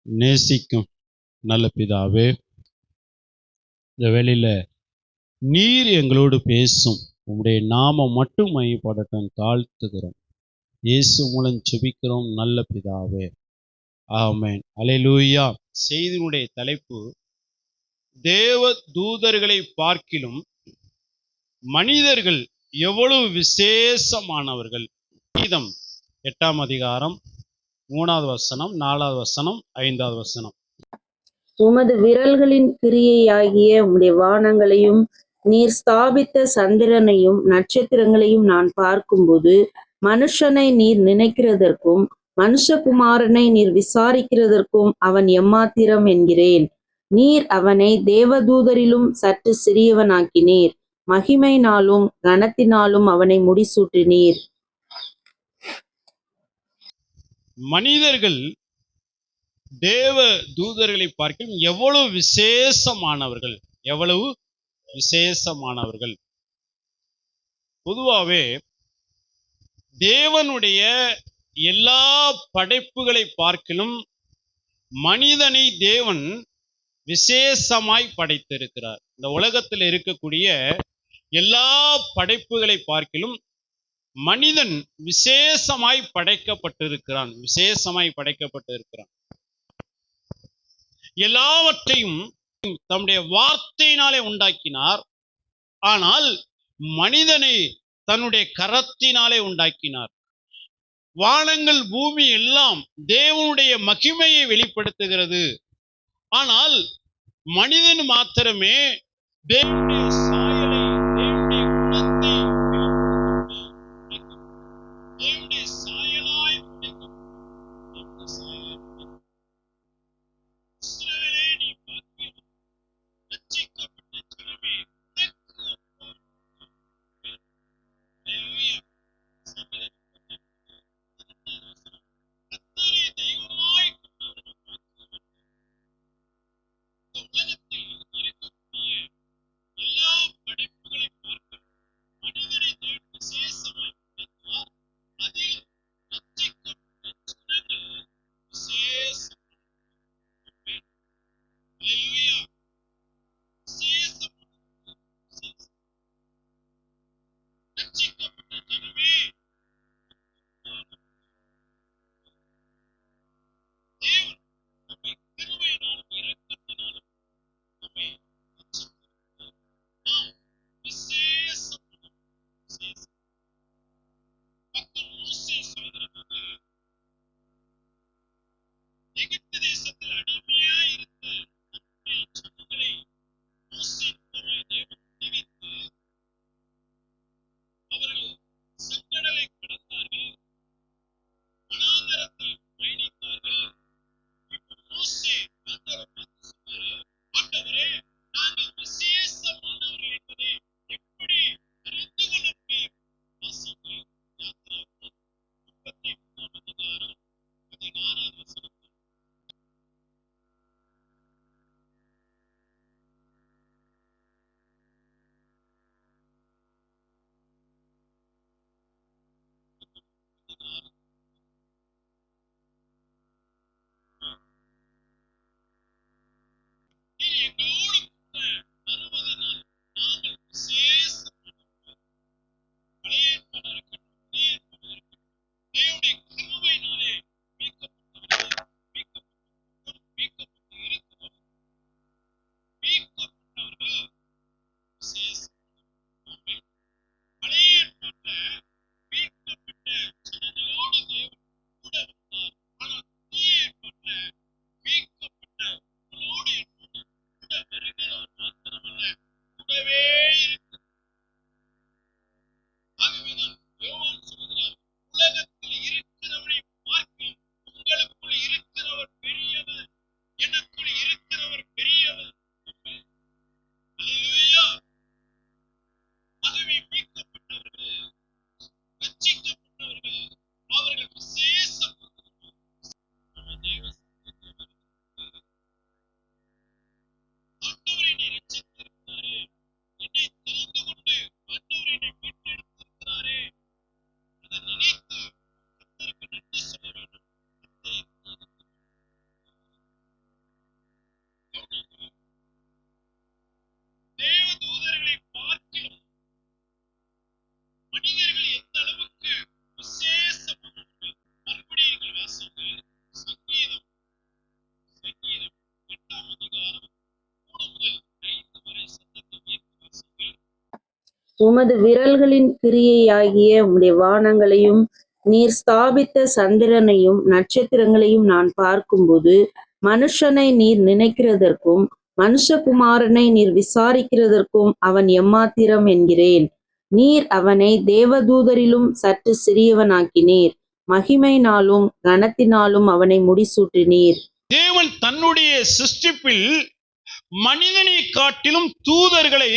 நேசிக்கும் நல்ல பிதாவே, இந்த வேளையில நீர் எங்களோடு பேசும் உம்முடைய நாமம் மட்டும் மையப்படட்டும் தாழ்த்துகிறோம். இயேசு மூலம் ஜெபிக்கிறோம் நல்ல பிதாவே, ஆமென். அல்லேலூயா. செய்தியினுடைய தலைப்பு, தேவ தூதர்களை பார்க்கிலும் மனிதர்கள் எவ்வளவு விசேஷமானவர்கள். கீதம் 8ஆம் அதிகாரம் 3வது வசனம், 4வது வசனம், 5வது வசனம். உமது விரல்களின் கிரியையாகிய உம்முடைய வானங்களையும் நீர் ஸ்தாபித்த சந்திரனையும் நட்சத்திரங்களையும் நான் பார்க்கும்போது, மனுஷனை நீர் நினைக்கிறதற்கும் மனுஷகுமாரனை நீர் விசாரிக்கிறதற்கும் அவன் எம்மாத்திரம் என்கிறேன். நீர் அவனை தேவதூதரிலும் சற்று சிறியவனாக்கினீர், மகிமையினாலும் கனத்தினாலும் அவனை முடிசூட்டினீர். மனிதர்கள் தேவ தூதர்களை பார்க்கும் எவ்வளவு விசேஷமானவர்கள், எவ்வளவு விசேஷமானவர்கள். பொதுவாகவே தேவனுடைய எல்லா படைப்புகளை பார்க்கிலும் மனிதனை தேவன் விசேஷமாய் படைத்திருக்கிறார். இந்த உலகத்தில் இருக்கக்கூடிய எல்லா படைப்புகளை பார்க்கிலும் மனிதன் விசேஷமாய் படைக்கப்பட்டிருக்கிறான், விசேஷமாய் படைக்கப்பட்டிருக்கிறான். எல்லாவற்றையும் தம்முடைய வார்த்தையினாலே உண்டாக்கினார். ஆனால் மனிதனை தன்னுடைய கரத்தினாலே உண்டாக்கினார். வானங்கள் பூமி எல்லாம் தேவனுடைய மகிமையை வெளிப்படுத்துகிறது. ஆனால் மனிதன் மாத்திரமே தேவனுடைய சாயலை, தேவனுடைய குணத்தை தேவனுடைய சாயலாய் எல்லா உமது விரல்களின் கிரியையாகிய உம்முடைய வானங்களையும் நீர் ஸ்தாபித்த சந்திரனையும் நட்சத்திரங்களையும் நான் பார்க்கும்போது மனுஷனை நீர் நினைக்கிறதற்கும் மனுஷகுமாரனை நீர் விசாரிக்கிறதற்கும் அவன் எம்மாத்திரம் என்கிறேன். நீர் அவனை தேவதூதரிலும் சற்று சிறியவனாக்கினீர், மகிமையினாலும் கனத்தினாலும் அவனை முடிசூட்டினீர். தேவன் தன்னுடைய சிருஷ்டிப்பில் மனிதனை காட்டிலும் தூதர்களை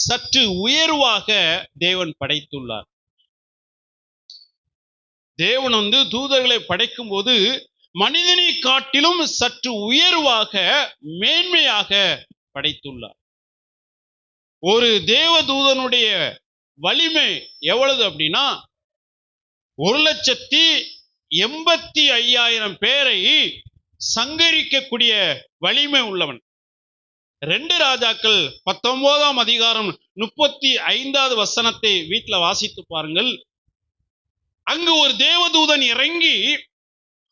சற்று உயர்வாக தேவன் படைத்துள்ளார். தேவன் தூதர்களை படைக்கும் போது மனிதனை காட்டிலும் சற்று உயர்வாக மேன்மையாக படைத்துள்ளார். ஒரு தேவதூதனுடைய வலிமை எவ்வளவு அப்படின்னா 1,85,000 பேரை சங்கரிக்கக்கூடிய வலிமை உள்ளவன். 2 ராஜாக்கள் 19ஆம் அதிகாரம் 35வது வசனத்தை வீட்டுல வாசித்து பாருங்கள். அங்கு ஒரு தேவதூதன் இறங்கி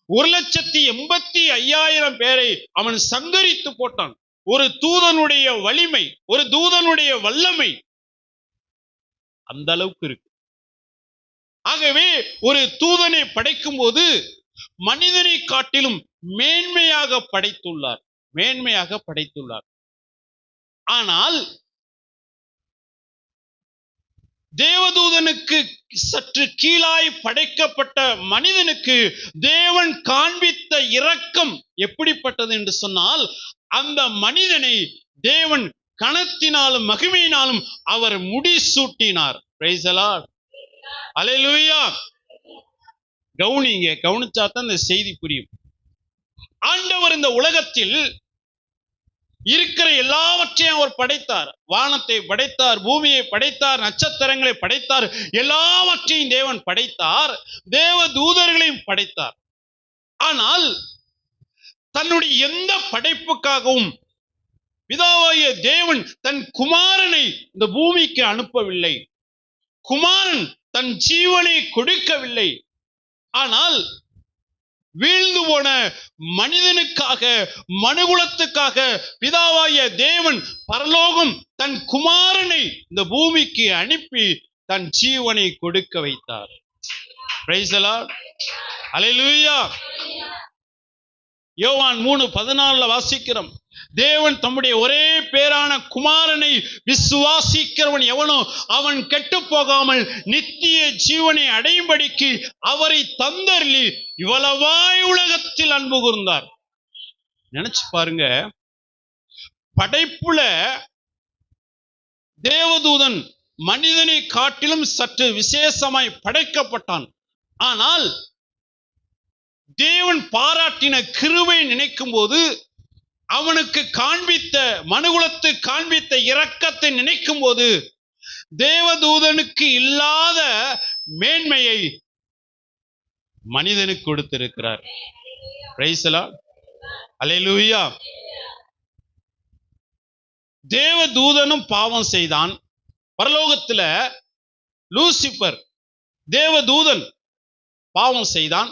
1,85,000 பேரை அவன் சங்கரித்து போட்டான். ஒரு தூதனுடைய வலிமை, ஒரு தூதனுடைய வல்லமை அந்த அளவுக்கு இருக்கு. ஆகவே ஒரு தூதனை படைக்கும் போது மனிதனை காட்டிலும் மேன்மையாக படைத்துள்ளார், மேன்மையாக படைத்துள்ளார். ஆனால் தேவதூதனுக்கு சற்று கீழாய் படைக்கப்பட்ட மனிதனுக்கு தேவன் காண்பித்த இரக்கம் எப்படிப்பட்டது என்று சொன்னால், அந்த மனிதனை தேவன் கனத்தினாலும் மகிமையினாலும் அவர் முடிசூட்டினார். பிரைஸ் தி லார்ட், அல்லேலூயா. கவனிங்க, கவனிச்சாதான் இந்த செய்தி புரியும். ஆண்டவர் இந்த உலகத்தில் இருக்கிற எல்லாவற்றையும் அவர் படைத்தார். வானத்தை படைத்தார், பூமியை படைத்தார், நட்சத்திரங்களை படைத்தார், எல்லாவற்றையும் தேவன் படைத்தார், தேவ தூதர்களையும் படைத்தார். ஆனால் தன்னுடைய எந்த படைப்புக்காகவும் பிதாவாகிய தேவன் தன் குமாரனை இந்த பூமிக்கு அனுப்பவில்லை. குமாரன் தன் ஜீவனை கொடுக்கவில்லை. ஆனால் வீழ்ந்து போன மனிதனுக்காக, மனுகுலத்துக்காக பிதாவாகிய தேவன் பரலோகம் தன் குமாரனை இந்த பூமிக்கு அனுப்பி தன் ஜீவனை கொடுக்க வைத்தார். Price the Lord, alleluia. யோவான் 3:14 வாசிக்கிறோம். தேவன் தம்முடைய ஒரே பேரான குமாரனை விசுவாசிக்கிறவன் எவனோ அவன் கெட்டு போகாமல் நித்திய ஜீவனை அடையும்படிக்கு அவரை தந்தருளி இவ்வளவாய் உலகத்தில் அன்பு கூர்ந்தார். நினைச்சு பாருங்க, படைப்புல தேவதூதன் மனிதனை காட்டிலும் சற்று விசேஷமாய் படைக்கப்பட்டான். ஆனால் தேவன் பாராட்டின கிருபை நினைக்கும் போது, அவனுக்கு காண்பித்த மனுகுலத்து காண்பித்த இரக்கத்தை நினைக்கும் போது, தேவதூதனுக்கு இல்லாத மேன்மையை மனிதனுக்கு கொடுத்திருக்கிறார். பிரைஸ் தி லார்ட், அல்லேலூயா. தேவதூதனும் பாவம் செய்தான். பரலோகத்துல லூசிபர் தேவதூதன் பாவம் செய்தான்.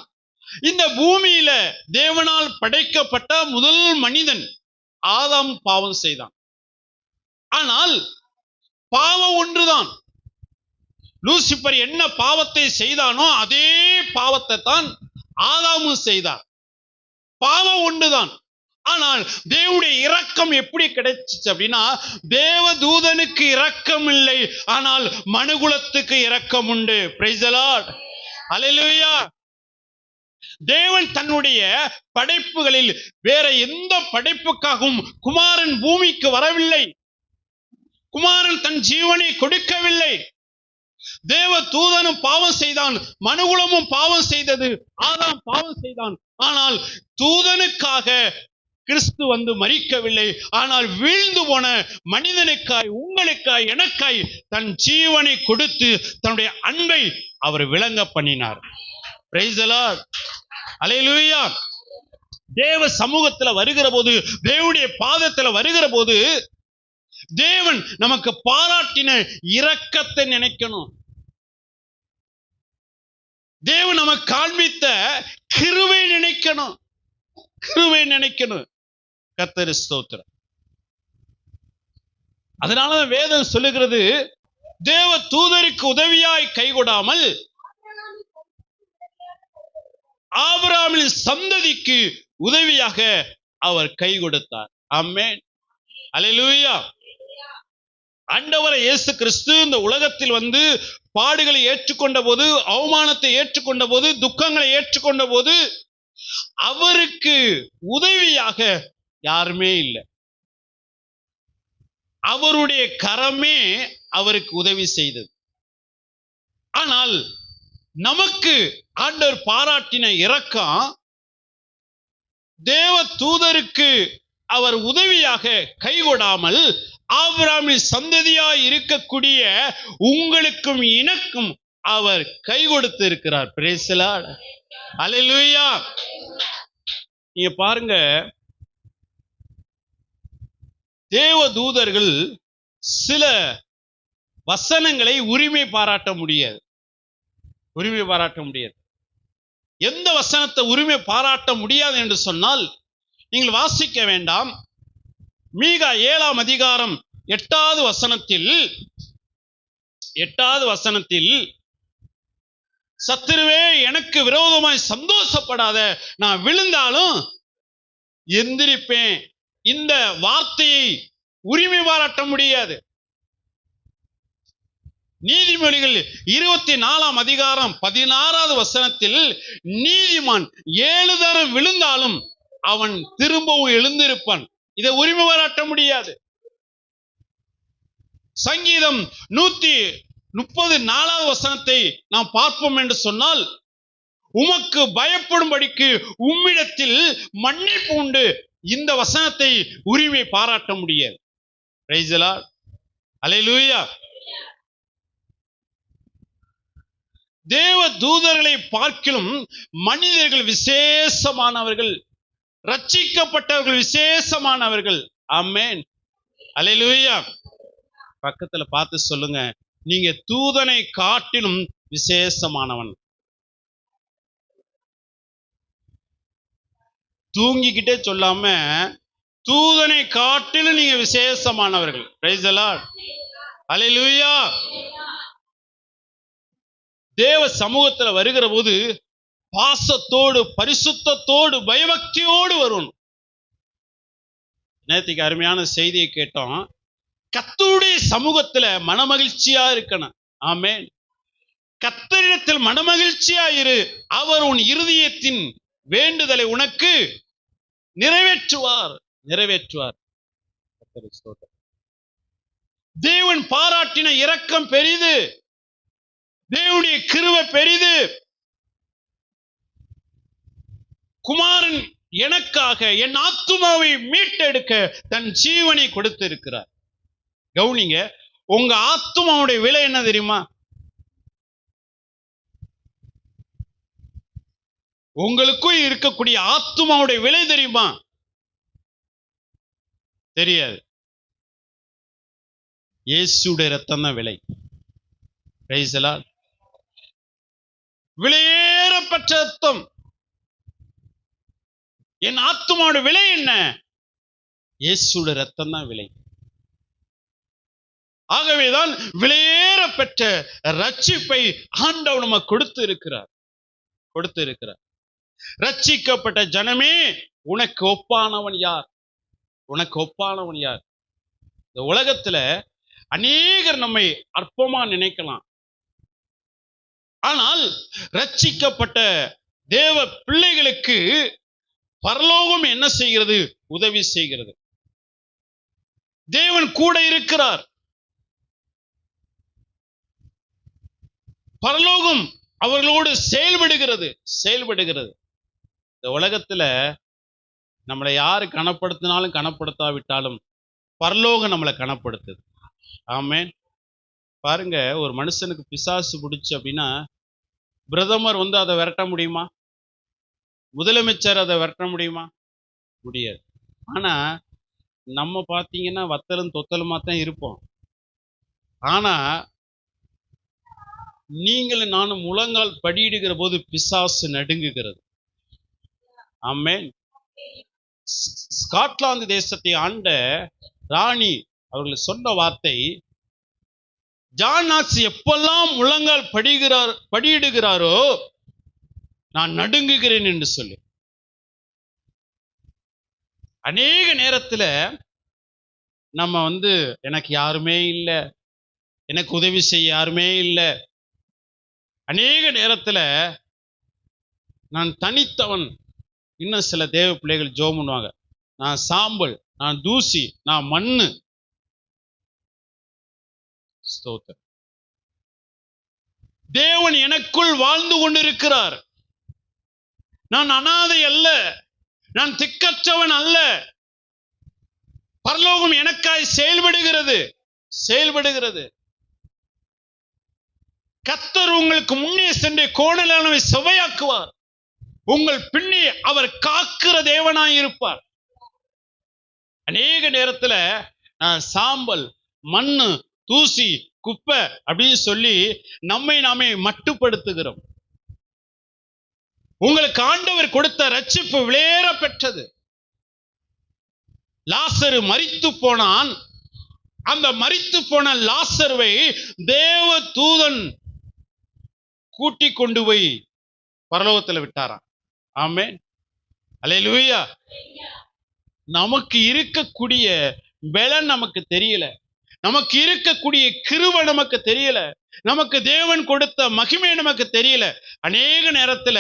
இந்த பூமியில தேவனால் படைக்கப்பட்ட முதல் மனிதன் ஆதாம் பாவம் செய்தான். ஆனால் பாவம் ஒன்றுதான். லூசிபர் என்ன பாவத்தை செய்தானோ அதே பாவத்தை தான் ஆதாமும் செய்தார். பாவம் ஒன்றுதான். ஆனால் தேவனுடைய இரக்கம் எப்படி கிடைச்சிச்சு அப்படின்னா, தேவதூதனுக்கு இரக்கம் இல்லை, ஆனால் மனுகுலத்துக்கு இரக்கம் உண்டு. பிரைஸ் தி லார்ட், அல்லேலூயா. தேவன் தன்னுடைய படைப்புகளில் வேற எந்த படைப்புக்காகவும் குமாரன் பூமிக்கு வரவில்லை. குமாரன் தன் ஜீவனை கொடுக்கவில்லை. தேவ தூதனும் பாவம் செய்தான், மனுகுலமும் பாவம் செய்தது, ஆதாம் பாவம் செய்தான். ஆனால் தூதனுக்காக கிறிஸ்து மரிக்கவில்லை. ஆனால் வீழ்ந்து போன மனிதனுக்காய், உங்களுக்காய், எனக்காய் தன் ஜீவனை கொடுத்து தன்னுடைய அன்பை அவர் விளங்க பண்ணினார். Price the Lord, alleluia. தேவ சமூகத்துல வருகிற போது, தேவனுடைய பாதத்துல வருகிற போது, தேவன் நமக்கு பாராட்டின இரக்கத்தை நினைக்கணும். தேவன் நமக்கு காண்பித்த கிருபை நினைக்கணும், கிருபை நினைக்கணும். கர்த்தருக்கு ஸ்தோத்திரம். அதனால வேதம் சொல்லுகிறது, தேவ தூதருக்கு உதவியாய் கைகொடாமல் ஆபிரகாமின் சந்ததிக்கு உதவியாக அவர் கை கொடுத்தார். ஆமென். அல்லேலூயா. ஆண்டவரை இயேசு கிறிஸ்து இந்த உலகத்தில் வந்து பாடுகளை ஏற்றுக்கொண்ட போது, அவமானத்தை ஏற்றுக்கொண்ட போது, துக்கங்களை ஏற்றுக்கொண்ட போது அவருக்கு உதவியாக யாருமே இல்லை. அவருடைய கரமே அவருக்கு உதவி செய்தது. ஆனால் நமக்கு ஆண்டவர் பாராட்டின இரக்கம், தேவ தூதருக்கு அவர் உதவியாக கைகொடாமல் ஆபிரகாமின் சந்ததியாய் இருக்கக்கூடிய உங்களுக்கும் எனக்கும் அவர் கை கொடுத்து இருக்கிறார். Praise the Lord. அல்லேலூயா. நீங்க பாருங்க, தேவ தூதர்கள் சில வசனங்களை உரிமை பாராட்ட முடியாது. உரிமை பாராட்ட முடியாது. எந்த வசனத்தை உரிமை பாராட்ட முடியாது என்று சொன்னால், நீங்கள் வாசிக்க வேண்டாம். மீகா 7ஆம் அதிகாரம் 8வது வசனத்தில் சத்துருவே எனக்கு விரோதமாய் சந்தோஷப்படாத, நான் விழுந்தாலும் எந்திரிப்பேன். இந்த வார்த்தையை உரிமை பாராட்ட முடியாது. நீதிமொழிகள் 24ஆம் அதிகாரம் 16வது வசனத்தில் நீதிமான் 7 தரம் விழுந்தாலும் அவன் திரும்பவும் எழுந்திருப்பான். இதை உரிமை பாராட்ட முடியாது. சங்கீதம் 134வது வசனத்தை நாம் பார்ப்போம் என்று சொன்னால், உமக்கு பயப்படும்படிக்கு உம்மிடத்தில் மன்னிப்பு உண்டு. இந்த வசனத்தை உரிமை பாராட்ட முடியாது. Praise the Lord. அல்லேலூயா. தேவ தூதர்களை பார்க்கிலும் மனிதர்கள் விசேஷமானவர்கள், ரட்சிக்கப்பட்டவர்கள் விசேஷமானவர்கள். ஆமென். அல்லேலூயா. பக்கத்துல பார்த்து சொல்லுங்க, நீங்க தூதனை காட்டிலும் விசேஷமானவன். தூங்கிக்கிட்டே சொல்லாம, தூதனை காட்டிலும் நீங்க விசேஷமானவர்கள். Price the Lord. அல்லேலூயா. தேவ சமூகத்துல வருகிற போது பாசத்தோடு, பரிசுத்தத்தோடு, பயபக்தியோடு வரணும். நேற்றுக்கு அருமையான செய்தியை கேட்டோம். கர்த்தருடைய சமூகத்துல மனமகிழ்ச்சியா இருக்கணும். ஆமென். கர்த்தரிடத்தில் மனமகிழ்ச்சியா இரு. அவர் உன் இருதயத்தின் வேண்டுதலை உனக்கு நிறைவேற்றுவார். தேவன் பாராட்டின இரக்கம் பெரிது. தேவனுடைய கிருபை பெரிது. குமாரன் எனக்காக என் ஆத்துமாவை மீட்டெடுக்க தன் ஜீவனை கொடுத்து இருக்கிறார். கவுனிங்க, உங்க ஆத்துமாவுடைய விலை என்ன தெரியுமா? உங்களுக்கும் இருக்கக்கூடிய ஆத்துமாவுடைய விலை தெரியுமா? தெரியாது. இயேசுடைய ரத்தம் தான் விலை. Price the Lord. விலையேறப்பட்ட ரத்தம். என் ஆத்துமாவோட விலை என்ன? இயேசுடைய ரத்தம் தான் விலை. ஆகவேதான் விலையேற பெற்ற ரட்சிப்பை ஆண்டவர் நமக்கு கொடுத்து இருக்கிறார். ரட்சிக்கப்பட்ட ஜனமே, உனக்கு ஒப்பானவன் யார்? இந்த உலகத்துல அநேகர் நம்மை அற்பமா நினைக்கலாம். ஆனால் ரட்சிக்கப்பட்ட தேவ பிள்ளைகளுக்கு பரலோகம் என்ன செய்கிறது? உதவி செய்கிறது. தேவன் கூட இருக்கிறார். பரலோகம் அவர்களோடு செயல்படுகிறது. இந்த உலகத்துல நம்மளை யாரு கனப்படுத்தினாலும் கனப்படுத்தாவிட்டாலும் பரலோகம் நம்மளை கனப்படுத்துது. ஆமென். பாருங்க, ஒரு மனுஷனுக்கு பிசாசு பிடிச்சு அப்படின்னா பிரதமர் வந்து அதை விரட்ட முடியுமா? முதலமைச்சர் அதை விரட்ட முடியுமா? முடியாது. ஆனா நம்ம பார்த்தீங்கன்னா வத்தலும் தொத்தலுமா தான் இருப்போம். ஆனா நீங்களும் நானும் முழங்கால் படியிடுகிற போது பிசாசு நடுங்குகிறது. ஆமென். ஸ்காட்லாந்து தேசத்தை ஆண்ட ராணி அவர்கள் சொன்ன வார்த்தை, ஜான் நாக்ஸ் எப்பெல்லாம் முழங்கால் படியிடுகிறாரோ நான் நடுங்குகிறேன் என்று சொல்லி. அநேக நேரத்துல நம்ம எனக்கு யாருமே இல்லை, எனக்கு உதவி செய்ய யாருமே இல்லை. அநேக நேரத்துல நான் தனித்தவன். இன்னும் சில தேவ பிள்ளைகள் ஜெபம் பண்ணுவாங்க, நான் சாம்பல், நான் தூசி, நான் மண்ணு. ஸ்தோத்திரம். தேவன் எனக்குள் வாழ்ந்து கொண்டிருக்கிறார். நான் அனாதை அல்ல, நான் திக்கற்றவன் அல்ல. பரலோகம் எனக்காய் செயல்படுகிறது. கர்த்தர் உங்களுக்கு முன்னே சென்று கோணலானவை சுவையாக்குவார். உங்கள் பின்னே அவர் காக்கிற தேவனாய் இருப்பார். அநேக நேரத்துல சாம்பல், மண்ணு, தூசி, குப்பை அப்படின்னு சொல்லி நம்மை நாமே மட்டுப்படுத்துகிறோம். உங்களுக்கு ஆண்டவர் கொடுத்த ரட்சிப்பு விலையேற பெற்றது. லாசரு மரித்து போனான். அந்த மரித்து போன லாசருவை தேவ தூதன் கூட்டி கொண்டு போய் பரலோகத்துல விட்டாராம். ஆமென், அல்லேலூயா. நமக்கு இருக்கக்கூடிய பலன் நமக்கு தெரியல, நமக்கு இருக்கக்கூடிய கிருபை நமக்கு தெரியல, நமக்கு தேவன் கொடுத்த மகிமை நமக்கு தெரியல. அநேக நேரத்துல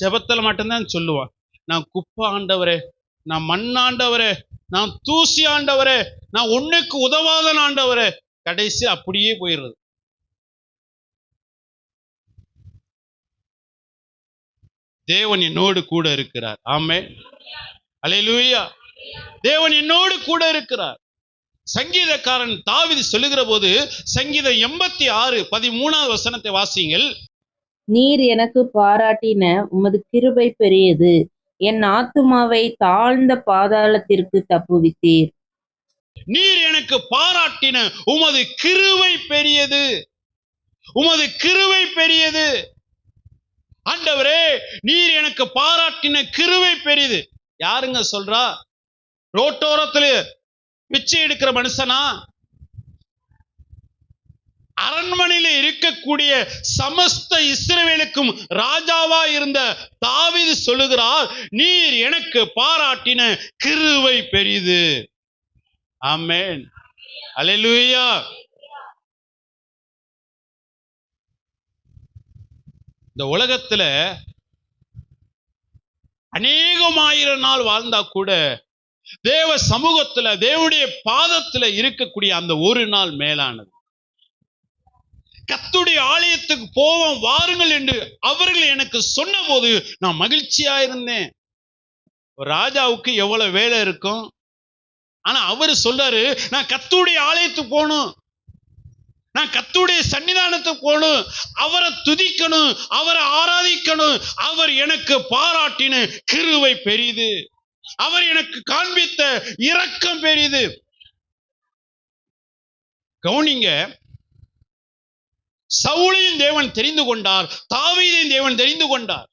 ஜெபத்துல மட்டும்தான் சொல்லுவான், நான் குப்பை ஆண்டவரே, நான் மண்ணாண்டவரே, நான் தூசி ஆண்டவரே, நான் ஒண்ணுக்கு உதவாத ஆண்டவரே. கடைசி அப்படியே போயிடுறது. தேவன் என்னோடு கூட இருக்கிறார். ஆமென், அல்லேலூயா. தேவன் என்னோடு கூட இருக்கிறார். சங்கீதக்காரன் தாவீது சொல்லுகிற போது சங்கீதம் 86:13 வசனத்தை வாசியுங்கள். நீர் எனக்கு பாராட்டின உமது கிருபை பெரியது, என் ஆத்துமாவை தாழ்ந்த பாதாளத்திற்கு தப்புவித்தீர். நீர் எனக்கு பாராட்டின உமது கிருபை பெரியது, உமது கிருபை பெரியது. ஆண்டவரே, நீர் எனக்கு பாராட்டின கிருபை பெரியது. யாருங்க சொல்றா? ரோட்டோரத்துல பிச்சை எடுக்கிற மனுஷனா? அரண்மனையில இருக்கக்கூடிய சமஸ்த இஸ்ரவேலுக்கும் ராஜாவா இருந்த தாவீது சொல்லுகிறார், நீர் எனக்கு பாராட்டின கிருபை பெரிது. ஆமென், அல்லேலூயா. இந்த உலகத்துல அநேகமாயிரம் நாள் வாழ்ந்தா கூட தேவ சமூகத்துல, தேவனுடைய பாதத்துல இருக்கக்கூடிய அந்த ஒரு நாள் மேலானது. கர்த்தருடைய ஆலயத்துக்கு போவோம் வாருங்கள் என்று அவர்கள் எனக்கு சொன்ன போது நான் மகிழ்ச்சியா இருந்தேன். ராஜாவுக்கு எவ்வளவு வேலை இருக்கும், ஆனா அவரு சொல்றாரு, நான் கர்த்தருடைய ஆலயத்துக்கு போகணும், நான் கர்த்தருடைய சன்னிதானத்துக்கு போகணும், அவரை துதிக்கணும், அவரை ஆராதிக்கணும். அவர் எனக்கு பாராட்டின கிருபை பெரிது, அவர் எனக்கு காண்பித்த இரக்கம் பெரிது. கவனிங்க, சவுலையும் தேவன் தெரிந்து கொண்டார், தாவீதையும் தேவன் தெரிந்து கொண்டார்.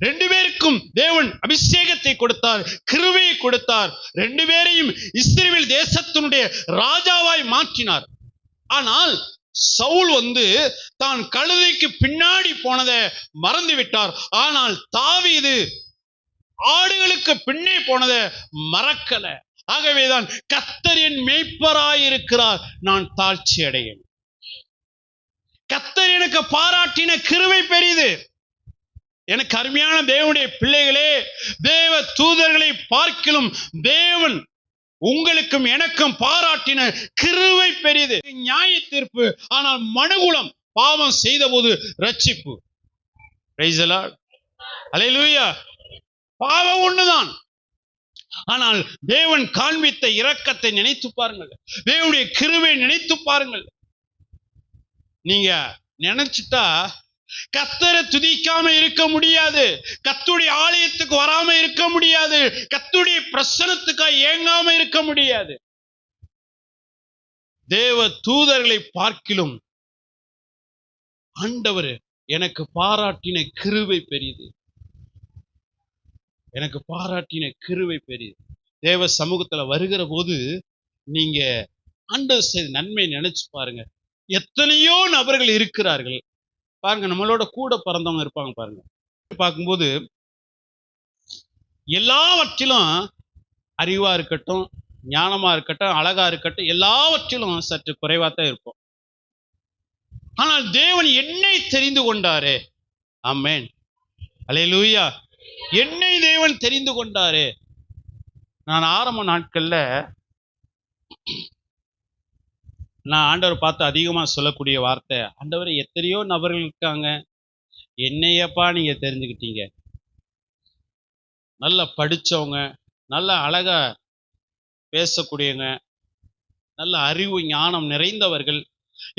ரெண்டு பேருக்கும் தேவன் அபிஷேகத்தை கொடுத்தார், கிருபையை கொடுத்தார். ரெண்டு பேரையும் இஸ்ரவேல் தேசத்தினுடைய ராஜாவாய் மாற்றினார். ஆனால் சவுல் தான் கழுதைக்கு பின்னாடி போனதை மறந்து விட்டார். ஆனால் தாவீது ஆடுகளுக்கு பின்னே போனதை மறக்கல. ஆகவேதான் கர்த்தர் என் மேய்ப்பராயிருக்கிறார், நான் தாழ்ச்சி அடையேன். கர்த்தர் எனக்கு பாராட்டின கிருபை பெரிது. எனக்கு அருமையான தேவனுடைய பிள்ளைகளே, தேவ தூதர்களை பார்க்கிலும் தேவன் உங்களுக்கும் எனக்கும் பாராட்டின கிருபை பெரிது. நியாய தீர்ப்பு, ஆனால் மனுகுலம் பாவம் செய்த போது ரட்சிப்பு. பிரைஸ் தி லார்ட், அல்லேலூயா. பாவம் ஒண்ணுதான், ஆனால் தேவன் காண்பித்த இரக்கத்தை நினைத்து பாருங்கள், தேவனுடைய கிருபை நினைத்து பாருங்கள். நீங்க நினைச்சிட்டா கர்த்தரை துதிக்காம இருக்க முடியாது, கர்த்தருடைய ஆலயத்துக்கு வராம இருக்க முடியாது, கர்த்தருடைய பிரசன்னத்துக்காக ஏங்காம இருக்க முடியாது. தேவ தூதர்களை பார்க்கிலும் ஆண்டவர் எனக்கு பாராட்டின கிருபை பெரியது, எனக்கு பாராட்டின கிருபை பெரியது. தேவ சமூகத்துல வருகிற போது நீங்க ஆண்டவர் செய்த நன்மை நினைச்சு பாருங்க. எத்தனையோ நபர்கள் இருக்கிறார்கள் பாருங்க, நம்மளோட கூட பிறந்தவங்க இருப்பாங்க பாருங்க. பார்க்கும்போது எல்லாவற்றிலும் அறிவா இருக்கட்டும், ஞானமா இருக்கட்டும், அழகா இருக்கட்டும், எல்லாவற்றிலும் சற்று குறைவாத்தான் இருப்போம். ஆனால் தேவன் என்னை தெரிந்து கொண்டாரே. ஆமென், அல்லேலூயா. என்னை தேவன் தெரிந்து கொண்டாரே. நான் ஆரம்ப நாட்கள்ல நான் ஆண்டவர் பார்த்து அதிகமா சொல்லக்கூடிய வார்த்தை, ஆண்டவர் எத்தனையோ நபர்கள் இருக்காங்க, என்னையப்பா நீங்க தெரிஞ்சுக்கிட்டீங்க. நல்லா படிச்சவங்க, நல்லா அழகா பேசக்கூடியவங்க, நல்ல அறிவு ஞானம் நிறைந்தவர்கள்,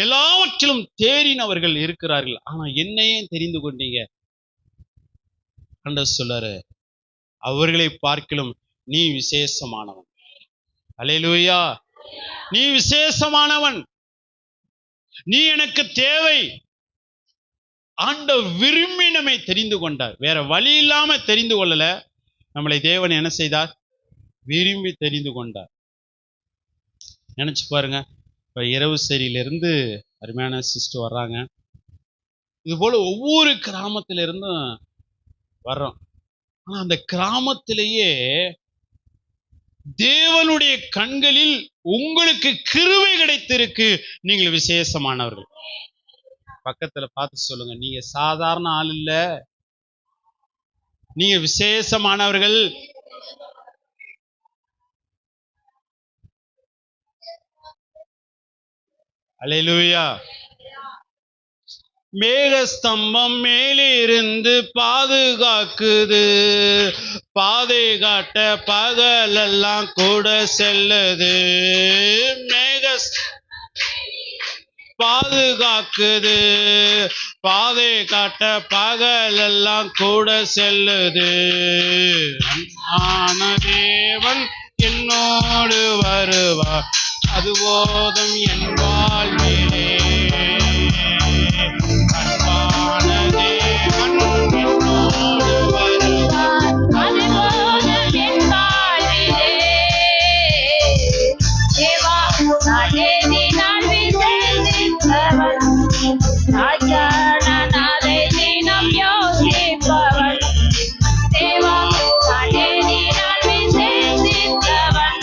எல்லாவற்றிலும் தேறினவர்கள் இருக்கிறார்கள். ஆனா என்னையே தெரிந்து கொண்டீங்க. ஆண்டவர் சொல்றாரு, அவர்களை பார்க்கிலும் நீ விசேஷமானவன். அல்லேலூயா. நீ விசேஷமானவன், நீ எனக்கு தேவை. ஆண்டவர் விரும்பி நம்மை தெரிந்து கொண்டார். வேற வழி இல்லாம தெரிந்து கொள்ளல, நம்மளை தேவன் என்ன செய்தார்? விரும்பி தெரிந்து கொண்டார். நினைச்சு பாருங்க, இப்ப இரவு சேரியிலிருந்து அருமையான சிஸ்டர் வர்றாங்க. இது போல ஒவ்வொரு கிராமத்தில இருந்தும் வர்றோம். ஆனா அந்த கிராமத்திலேயே தேவனுடைய கண்களில் உங்களுக்கு கிருபை கிடைத்திருக்கு, நீங்கள் விசேஷமானவர்கள். பக்கத்துல பார்த்து சொல்லுங்க, நீங்க சாதாரண ஆள் இல்ல, நீங்க விசேஷமானவர்கள். அல்லேலூயா. மேகஸ்தம்பம் மேலிருந்து பாதுகாக்குது, பாதை காட்ட பகலெல்லாம் கூட செல்லுது. பாதுகாக்குது, பாதை காட்ட பகலெல்லாம் கூட செல்லுது. ஆன தேவன் என்னோடு வருவார், அது போதும் என் வாழ்விலே. அன்பான தேவன் என்னோடு வருவார், அது போதும் என் வாழ்விலே. தேவா நானே நான் விசேஷித்தவன், ராஜா நான் அதை தினம் யோசிப்பவன். தேவா நானே நான் விசேஷித்தவன்,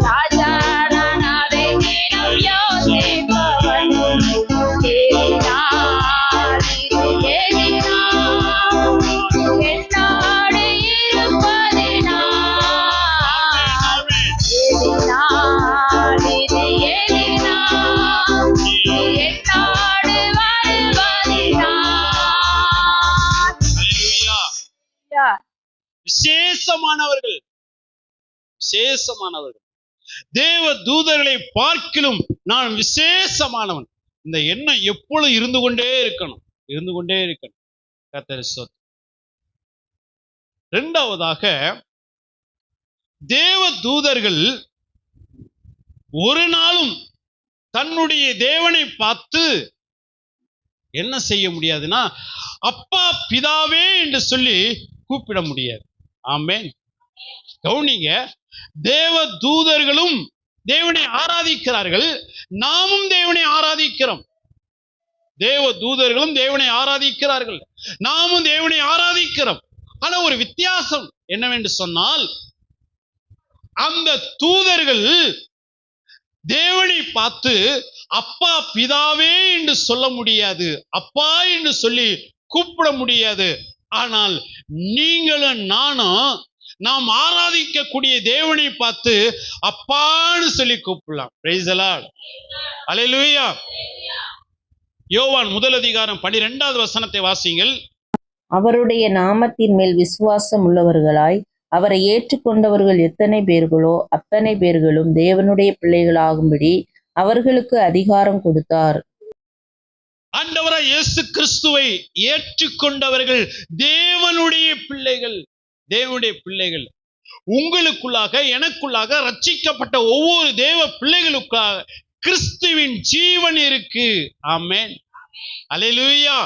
ராஜா நான் அதை தினம் யோசிப்பவன். ஏதினால் என்னோடு இருப்பதினால், என்னோடு வருவதினால். விசேஷமானவர்கள், விசேஷமானவர்கள். தேவ தூதர்களை பார்க்கிலும் நான் விசேஷமானவன். இந்த எண்ணம் எப்பொழுதும் இருந்து கொண்டே இருக்கணும், இருந்து கொண்டே இருக்கணும். கர்த்தர் ஸ்தோத்திரம். இரண்டாவதாக, தேவ தூதர்கள் ஒரு நாளும் தன்னுடைய தேவனை பார்த்து என்ன செய்ய முடியாதுன்னா, அப்பா பிதாவே என்று சொல்லி கூப்பிட முடியாது. ஆமென். கவுனிங்க, தேவ தூதர்களும் தேவனை ஆராதிக்கிறார்கள், நாமும் தேவனை ஆராதிக்கிறோம். தேவ தூதர்களும் தேவனை ஆராதிக்கிறார்கள், நாமும் தேவனை ஆராதிக்கிறோம். ஆனா ஒரு வித்தியாசம் என்னவென்று சொன்னால், அந்த தூதர்கள் தேவனை பார்த்து அப்பா பிதாவே என்று சொல்ல முடியாது, அப்பா என்று சொல்லி கூப்பிட முடியாது. ஆனால் நீங்களும் நானும் நாம் ஆராதிக்கக்கூடிய தேவனை பார்த்து அப்பான்னு சொல்லி கூப்பிடலாம். Praise the Lord. அல்லேலூயா. யோவான் 1:12 வசனத்தை வாசிங்கள். அவருடைய நாமத்தின் மேல் விசுவாசம் உள்ளவர்களாய் அவரை ஏற்றுக்கொண்டவர்கள் எத்தனை பேர்களோ அத்தனை பேர்களும் தேவனுடைய பிள்ளைகளாகும்படி அவர்களுக்கு அதிகாரம் கொடுத்தார். ஆண்டவராய் இயேசு கிறிஸ்துவை ஏற்றுக்கொண்டவர்கள் தேவனுடைய பிள்ளைகள், தேவனுடைய பிள்ளைகள். உங்களுக்குள்ளாக எனக்குள்ளாக ரட்சிக்கப்பட்ட ஒவ்வொரு தேவ பிள்ளைகளுக்காக கிறிஸ்துவின் ஜீவன் இருக்கு. ஆமென். அல்லேலூயா.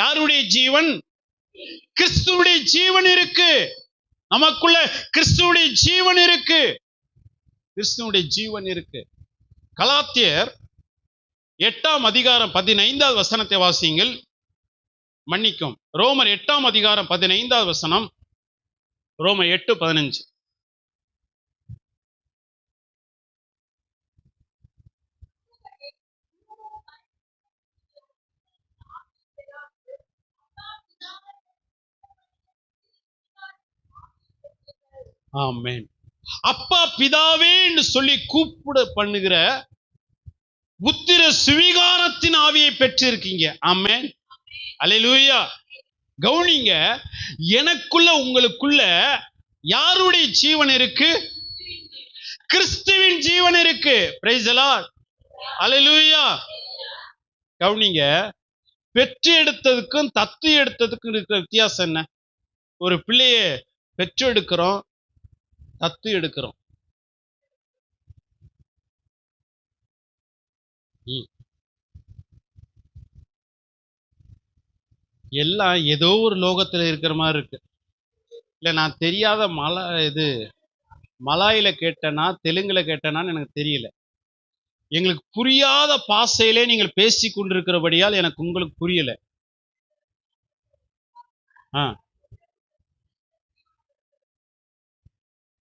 யாருடைய ஜீவன்? கிறிஸ்துவுடைய ஜீவன் இருக்கு. நமக்குள்ள கிறிஸ்துவுடைய ஜீவன் இருக்கு, கிறிஸ்துவுடைய ஜீவன் இருக்கு. கலாத்தியர் 8ஆம் அதிகாரம் 15வது வசனத்தை வாசியுங்கள். மன்னிக்கும், ரோமர் 8ஆம் அதிகாரம் 15வது வசனம். ரோமர் 8:15. ஆமென். அப்பா பிதாவே என்று சொல்லி கூப்பிட பண்ணுகிற புத்திர சுவிகாரத்தின் ஆவியை பெற்றிருக்கீங்க. ஆமென். அல்லேலூயா. கவுனிங்க, எனக்குள்ள உங்களுக்குள்ள யாருடைய ஜீவன் இருக்கு? கிறிஸ்துவின் ஜீவன் இருக்கு. Praise the Lord. அல்லேலூயா. கவுனிங்க, பெற்று எடுத்ததுக்கும் தத்து எடுத்ததுக்கும் இருக்கிற வித்தியாசம் என்ன? ஒரு பிள்ளைய பெற்று எடுக்கிறோம், தத்து எடுக்கிறோம். எல்லாம் ஏதோ ஒரு லோகத்துல இருக்கிற மாதிரி இருக்கு. இல்ல, நான் தெரியாத மலாயில கேட்டேனா தெலுங்குல கேட்டேனான்னு எனக்கு தெரியல. எங்களுக்கு புரியாத பாசையிலே நீங்கள் பேசி கொண்டிருக்கிறபடியால் எனக்கு உங்களுக்கு புரியல.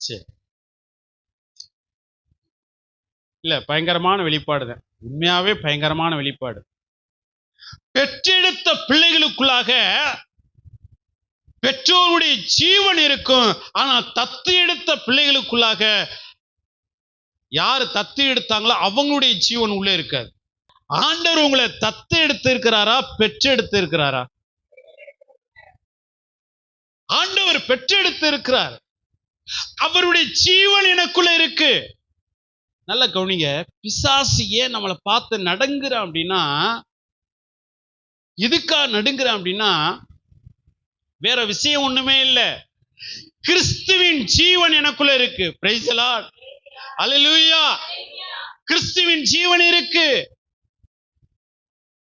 சரி, இல்ல, பயங்கரமான வெளிப்பாடு தான். உண்மையாவே பயங்கரமான வெளிப்பாடு. பெற்றெடுத்த பிள்ளைகளுக்குள்ளாக பெற்றோருடைய ஜீவன் இருக்கும். ஆனா தத்து எடுத்த பிள்ளைகளுக்குள்ளாக யாரு தத்து எடுத்தாங்களோ அவங்களுடைய ஜீவன் உள்ள இருக்காது. ஆண்டவர் உங்களை தத்து எடுத்து இருக்கிறாரா, பெற்றெடுத்து இருக்கிறாரா? ஆண்டவர் பெற்றெடுத்து இருக்கிறார். அவருடைய ஜீவன் எனக்குள்ள இருக்கு. நல்ல கவனிங்க, பிசாசு ஏன் நம்மளை பார்த்து நடுங்குறான் அப்படின்னா, எதுக்கா நடுங்குறான் அப்படின்னா, வேற விஷயம் ஒண்ணுமே இல்லை. கிறிஸ்துவின் ஜீவன் எனக்குள்ள இருக்கு. Praise the Lord. அல்லேலூயா. கிறிஸ்துவின் ஜீவன் இருக்கு.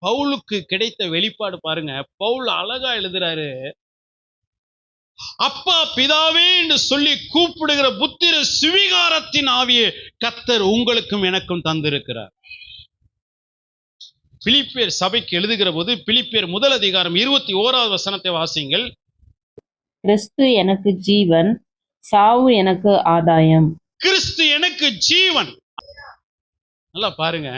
பவுலுக்கு கிடைத்த வெளிப்பாடு பாருங்க. பவுல் அழகா எழுதுறாரு, அப்பா பிதாவே என்று சொல்லி கூப்பிடுகிற புத்திர சுவிகாரத்தின் ஆவியை கர்த்தர் உங்களுக்கும் எனக்கும் தந்திருக்கிறார். பிலிப்பியர் சபைக்கு எழுதுகிற போது பிலிப்பியர் 1 அதிகாரம் 21வது வசனத்தை வாசியுங்கள். கிறிஸ்து எனக்கு ஜீவன், சாவு எனக்கு ஆதாயம். கிறிஸ்து எனக்கு ஜீவன். நல்லா பாருங்க,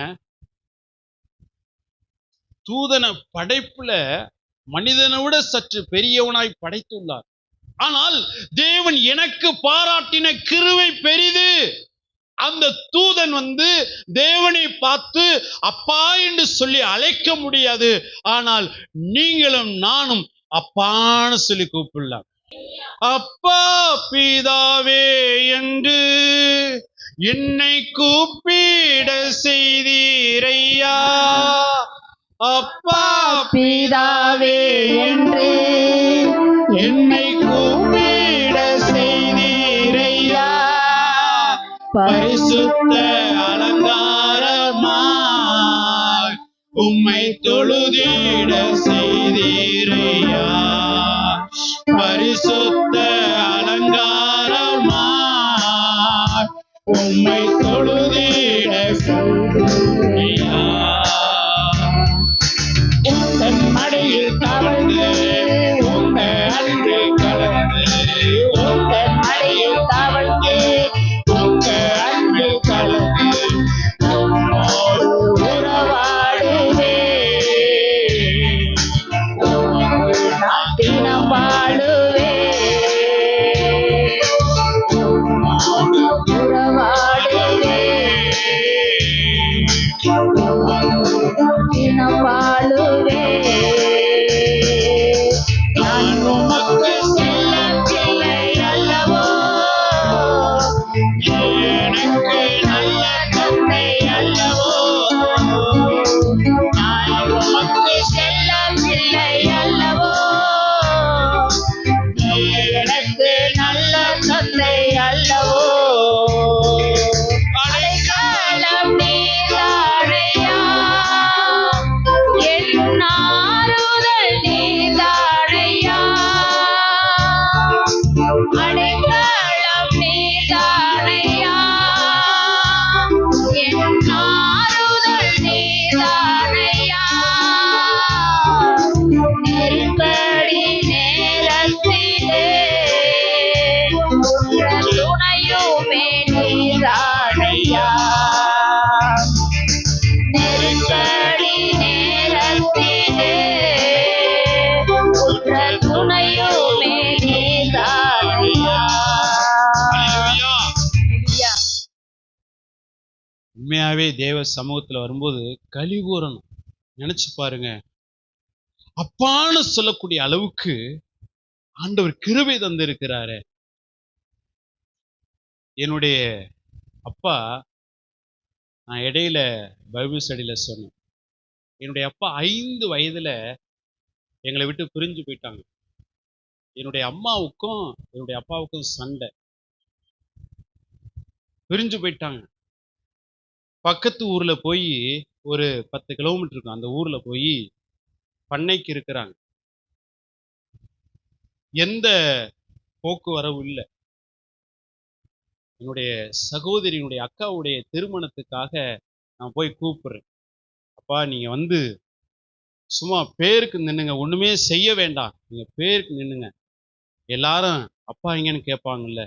தூதன படைப்புல மனிதனை விட சற்று பெரியவனாய் படைத்துள்ளார். ஆனால் தேவன் எனக்கு பாராட்டின கிருபை பெரிது. அந்த தூதன் தேவனை பார்த்து அப்பா என்று சொல்லி அழைக்க முடியாது. ஆனால் நீங்களும் நானும் அப்பான்னு சொல்லி கூப்பிடலாம். அப்பா பிதாவே என்று என்னை கூப்பிட செய்தீரையா. அப்பா பிதாவே என்று என்னை கூப்பிட செய்தீரையா. பரிசுத்த அலங்காரமாய் உம்மை தொழுதிட செய்தீரையா. பரிசுத்த அலங்காரமாய் உம்மை தொழுதிட செய்தீரையா. உந்தன் மடியில் தவழ்ந்து உங்க அன்பு கலந்து, உந்தன் மடியில் தவழ்ந்து உங்க அன்பு கலந்து உம்மோடு உறவாடுவே. நான் தினம் பாடுவே, உம்மோடு உறவாடுவே, தினம் பாடுவே. உண்மையாவே தேவ சமூகத்துல வரும்போது களி கூறணும். நினைச்சு பாருங்க, அப்பான்னு சொல்லக்கூடிய அளவுக்கு ஆண்டவர் கிருபை தந்திருக்கிறாரு. என்னுடைய அப்பா, நான் இடையில பைபிள் ஸ்டடியில சொன்னேன், என்னுடைய அப்பா 5 வயதுல எங்களை விட்டு பிரிஞ்சு போயிட்டாங்க. என்னுடைய அம்மாவுக்கும் என்னுடைய அப்பாவுக்கும் சண்டை, பிரிஞ்சு போயிட்டாங்க. பக்கத்து ஊர்ல போய் ஒரு 10 கிலோமீட்டர் இருக்கும், அந்த ஊர்ல போய் பண்ணைக்கு இருக்கிறாங்க. எந்த போக்குவரவு இல்லை. என்னுடைய சகோதரியினுடைய அக்காவுடைய திருமணத்துக்காக நான் போய் கூப்பிடுறேன். அப்பா, நீங்க வந்து சும்மா பேருக்கு நின்னுங்க, ஒண்ணுமே செய்ய வேண்டாம், நீங்க பேருக்கு நின்னுங்க, எல்லாரும் அப்பா எங்கன்னு கேட்பாங்கல்ல.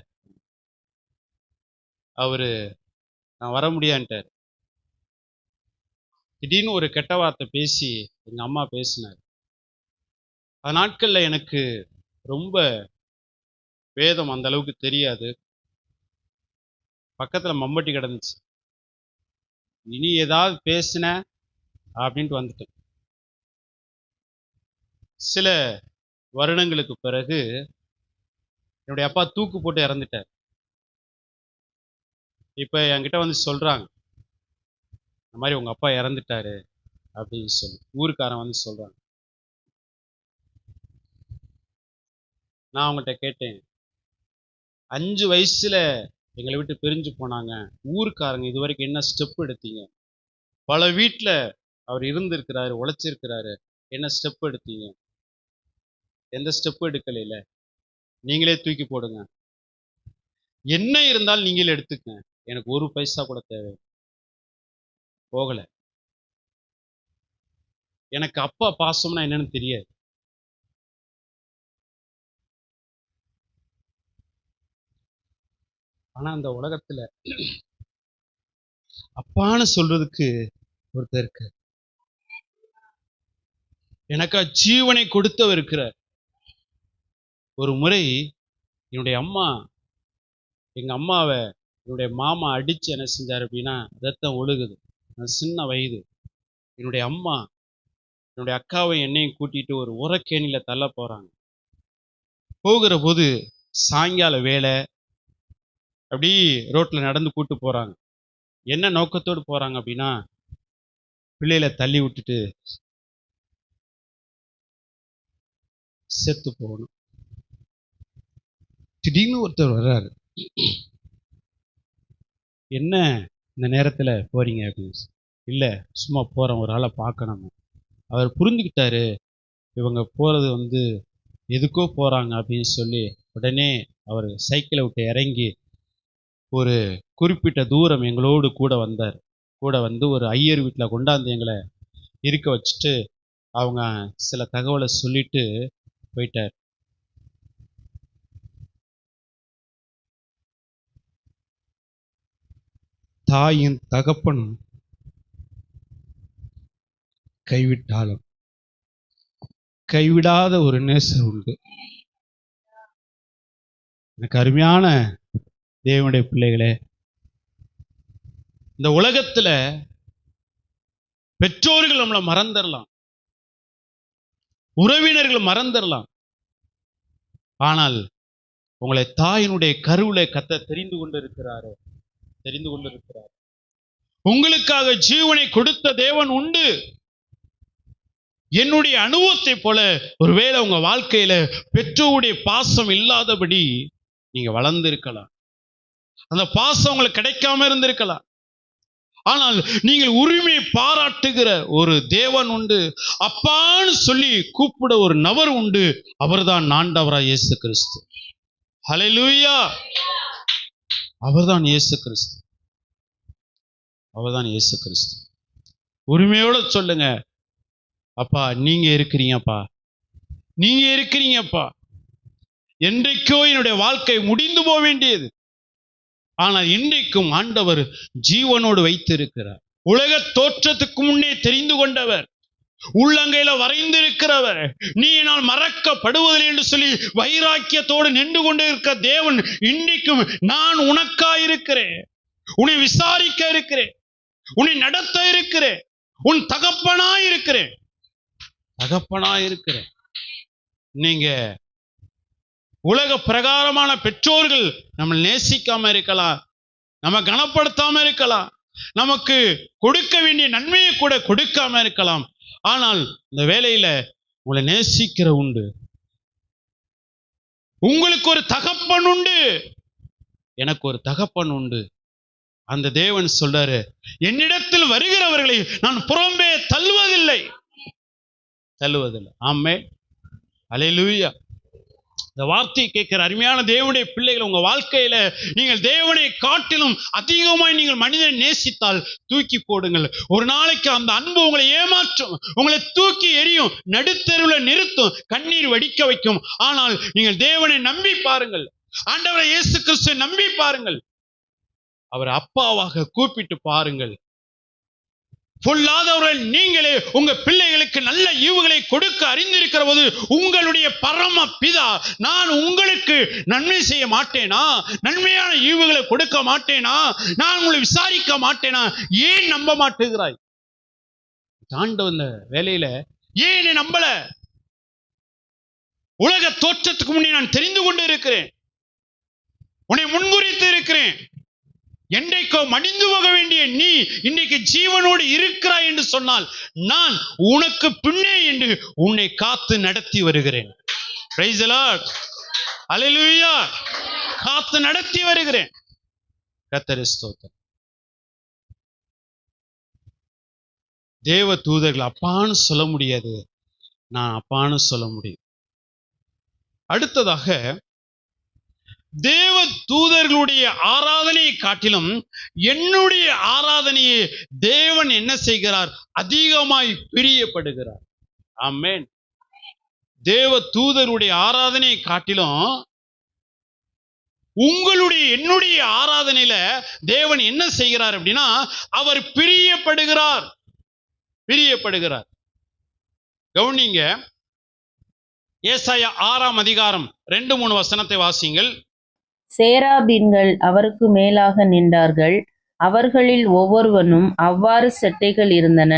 அவரு நான் வர முடியான்ட்டார். திடீர்னு ஒரு கெட்ட வார்த்தை பேசி எங்க அம்மா பேசினார். அந்த நாட்கள்ல எனக்கு ரொம்ப வேதம் அந்த அளவுக்கு தெரியாது. பக்கத்துல மம்பட்டி கிடந்துச்சு. இனி ஏதாவது பேசின அப்படின்ட்டு வந்துட்டேன். சில வருடங்களுக்கு பிறகு என்னுடைய அப்பா தூக்கு போட்டு இறந்துட்டார். இப்ப என்கிட்ட வந்து சொல்றாங்க, இந்த மாதிரி உங்க அப்பா இறந்துட்டாரு அப்படின்னு சொல்லி ஊருக்காரன் வந்து சொல்றாங்க. நான் அவங்ககிட்ட கேட்டேன், 5 வயசுல எங்களை விட்டு பிரிஞ்சு போனாங்க, ஊருக்காரங்க இது வரைக்கும் என்ன ஸ்டெப் எடுத்தீங்க? பல வீட்டுல அவர் இருந்திருக்கிறாரு, உழைச்சிருக்கிறாரு, என்ன ஸ்டெப் எடுத்தீங்க? எந்த ஸ்டெப் எடுக்கல, நீங்களே தூக்கி போடுங்க, என்ன இருந்தாலும் நீங்களே எடுத்துக்க, எனக்கு 1 பைசா கூட தேவை. போகல. எனக்கு அப்பா பாசம்னா என்னன்னு தெரியாது. ஆனா அந்த உலகத்துல அப்பான்னு சொல்றதுக்கு ஒருத்தர் இருக்கு. எனக்கா ஜீவனை கொடுத்தவர் இருக்கிறார். ஒரு முறை என்னுடைய அம்மா, எங்க அம்மாவை என்னுடைய மாமா அடிச்சு என்ன செஞ்சார் அப்படின்னா, ரத்தம் ஒழுகுது. சின்ன வயது. என்னுடைய அம்மா என்னுடைய அக்காவை என்னையும் கூட்டிட்டு ஒரு உரக்கேணியில தள்ள போறாங்க. போகிற போது சாயங்கால வேலை, அப்படி ரோட்ல நடந்து கூட்டு போறாங்க. என்ன நோக்கத்தோடு போறாங்க அப்படின்னா, பிள்ளைகளை தள்ளி விட்டுட்டு செத்து போகணும். திடீர்னு ஒருத்தர் வர்றாரு. என்ன இந்த நேரத்துல போறீங்க அப்படின்னு. இல்ல, சும்மா போறேன், ஒரு ஆளை பார்க்கணும். அவர் புரிஞ்சுக்கிட்டாரு, இவங்க போறது வந்து எதுக்கோ போறாங்க அப்படின்னு சொல்லி உடனே அவர் சைக்கிளை விட்டு இறங்கி ஒரு குறிப்பிட்ட தூரம் எங்களோடு கூட வந்தார். கூட வந்து ஒரு ஐயர் வீட்டில் கொண்டாந்து எங்களை இருக்க வச்சுட்டு அவங்க சில தகவலை சொல்லிட்டு போயிட்டார். தாயின் தகப்பனும் கைவிட்டாலும் கைவிடாத ஒரு நேசர் உண்டு. எனக்கு அருமையான தேவனுடைய பிள்ளைகளே, இந்த உலகத்துல பெற்றோர்கள் நம்மளை மறந்துடலாம், உறவினர்கள் மறந்துடலாம். ஆனால் உங்களை தாயினுடைய கருவிலே கர்த்தர் தெரிந்து கொண்டிருக்கிறார். உங்களுக்காக ஜீவனை கொடுத்த தேவன் உண்டு. என்னுடைய அனுபவத்தை போல ஒருவேளை உங்க வாழ்க்கையில பெற்றோருடைய பாசம் இல்லாதபடி நீங்க வளர்ந்திருக்கலாம். அந்த பாசம் உங்களுக்கு கிடைக்காம இருந்திருக்கலாம். ஆனால் நீங்கள் உரிமை பாராட்டுகிற ஒரு தேவன் உண்டு. அப்பான்னு சொல்லி கூப்பிட ஒரு நபர் உண்டு. அவர்தான் ஆண்டவராய் இயேசு கிறிஸ்து. ஹல்லேலூயா. அவர்தான் இயேசு கிறிஸ்து. அவர்தான் இயேசு கிறிஸ்து. உரிமையோட சொல்லுங்க, அப்பா நீங்க இருக்கிறீங்கப்பா, நீங்க இருக்கிறீங்கப்பா. என்றைக்கோ என்னுடைய வாழ்க்கை முடிந்து போக வேண்டியது, ஆனால் இன்றைக்கும் ஆண்டவர் ஜீவனோடு வைத்திருக்கிறார். உலக தோற்றத்துக்கு முன்னே தெரிந்து கொண்டவர், உள்ளங்கையில வரைந்திருக்கிறவர், நீ என்னால் மறக்கப்படுவதில்லை என்று சொல்லி வைராக்கியத்தோடு நின்று கொண்டு இருக்க தேவன் இன்றைக்கும் நான் உனக்காயிருக்கிறேன், உன்னை விசாரிக்க இருக்கிறேன், உன்னை நடத்த இருக்கிறேன், உன் தகப்பனாய் இருக்கிறேன், தகப்பனாய் இருக்கிறேன். நீங்க உலக பிரகாரமான பெற்றோர்கள் நம்ம நேசிக்காம இருக்கலாம், நம்ம கனப்படுத்தாம இருக்கலாம், நமக்கு கொடுக்க வேண்டிய நன்மையை கூட கொடுக்காம இருக்கலாம். ஆனால் இந்த வேளையில உங்களை நேசிக்கிற உண்டு, உங்களுக்கு ஒரு தகப்பன் உண்டு, எனக்கு ஒரு தகப்பன் உண்டு. அந்த தேவன் சொல்றாரு, என்னிடத்தில் வருகிறவர்களை நான் புறம்பே தள்ளுவதில்லை. ஆமென், அல்லேலூயா. இந்த வார்த்தையை கேட்கிற அருமையான தேவனுடைய பிள்ளைகள், உங்க வாழ்க்கையில நீங்கள் தேவனை காட்டிலும் அதிகமாய் நீங்கள் மனிதனை நேசித்தால் தூக்கி போடுங்கள். ஒரு நாளைக்கு அந்த அன்பு உங்களை ஏமாற்றும், உங்களை தூக்கி எறியும், நடுத்தெருவில் நிறுத்தும், கண்ணீர் வடிக்க வைக்கும். ஆனால் நீங்கள் தேவனை நம்பி பாருங்கள், ஆண்டவரை இயேசு கிறிஸ்துவை நம்பி பாருங்கள், அவர் அப்பாவாக கூப்பிட்டு பாருங்கள். பொல்லாதவர்கள் நீங்களே உங்க பிள்ளைகளுக்கு நல்ல ஈவுகளை கொடுக்க அறிந்திருக்கிற போது உங்களுடைய பரம பிதா நான் உங்களுக்கு நன்மை செய்ய மாட்டேனா? நன்மையான ஈவுகளை கொடுக்க மாட்டேனா? நான் உங்களை விசாரிக்க மாட்டேனா? ஏன் நம்ப மாட்டேங்கிறாய்? ஆண்டவன் வேலையில ஏன் என்னை நம்பல? உலக தோற்றத்துக்கு முன்னே நான் தெரிந்து கொண்டு இருக்கிறேன், உன்னை முன்குறித்து இருக்கிறேன். என்றைக்கோ மடிந்து போக வேண்டிய நீ இன்றைக்கு ஜீவனோடு இருக்கிறாய் என்று சொன்னால் நான் உனக்கு பின்னே என்று உன்னை காத்து நடத்தி வருகிறேன். Praise the Lord. Hallelujah. காத்து நடத்தி வருகிறேன். கர்த்தருக்கு ஸ்தோத்திரம். தேவ தூதர்கள் அப்பான்னு சொல்ல முடியாது, நான் அப்பான்னு சொல்ல முடியும். அடுத்ததாக, தேவ தூதர்களுடைய ஆராதனையை காட்டிலும் என்னுடைய ஆராதனையை தேவன் என்ன செய்கிறார்? அதிகமாய் பிரியப்படுகிறார். ஆமென். தேவ தூதருடைய ஆராதனையை காட்டிலும் உங்களுடைய என்னுடைய ஆராதனையில தேவன் என்ன செய்கிறார் அப்படின்னா, அவர் பிரியப்படுகிறார். பிரியப்படுகிறார். கவனிங்க, ஏசாயா 6ஆம் அதிகாரம் 2-3 வசனத்தை வாசிங்கள். சேராபீன்கள் அவருக்கு மேலாக நின்றார்கள், அவர்களில் ஒவ்வொருவனும் அவ்வாறு செட்டைகள் இருந்தன.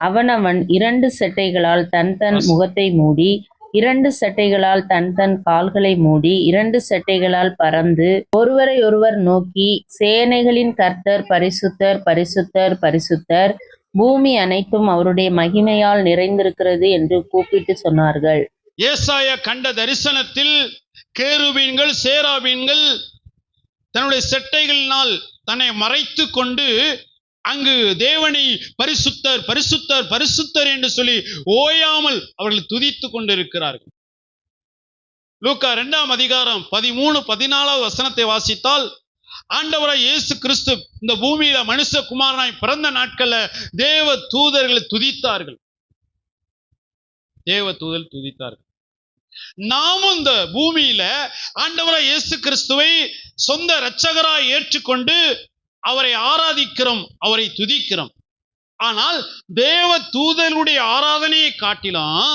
அவனவன் 2 செட்டைகளால் தன் தன் முகத்தை மூடி, 2 செட்டைகளால் தன் தன் கால்களை மூடி, 2 செட்டைகளால் பறந்து ஒருவரை ஒருவர் நோக்கி, சேனைகளின் கர்த்தர் பரிசுத்தர், பரிசுத்தர், பரிசுத்தர், பூமி அனைத்தும் அவருடைய மகிமையால் நிறைந்திருக்கிறது என்று கூப்பிட்டு சொன்னார்கள். ஏசாயா கண்ட தரிசனத்தில் கேருபீன்கள், சேராபீன்கள் தன்னுடைய செட்டைகளினால் தன்னை மறைத்து கொண்டு அங்கு தேவனை பரிசுத்தர், பரிசுத்தர், பரிசுத்தர் என்று சொல்லி ஓயாமல் அவர்கள் துதித்து கொண்டிருக்கிறார்கள். லூக்கா 2ஆம் அதிகாரம் 13-14 வசனத்தை வாசித்தால், ஆண்டவராய் இயேசு கிறிஸ்து இந்த பூமியில மனுஷகுமாரனாய் பிறந்த நாட்கள்ல தேவ தூதர்கள் துதித்தார்கள். தேவ தூதர் துதித்தார்கள். நாமும் இந்த பூமியில ஆண்டவராய் இயேசு கிறிஸ்துவை சொந்த இரட்சகராய் ஏற்றுக்கொண்டு அவரை ஆராதிக்கிறோம், அவரை துதிக்கிறோம். ஆனால் தேவ தூதர்களுடைய ஆராதனையை காட்டிலும்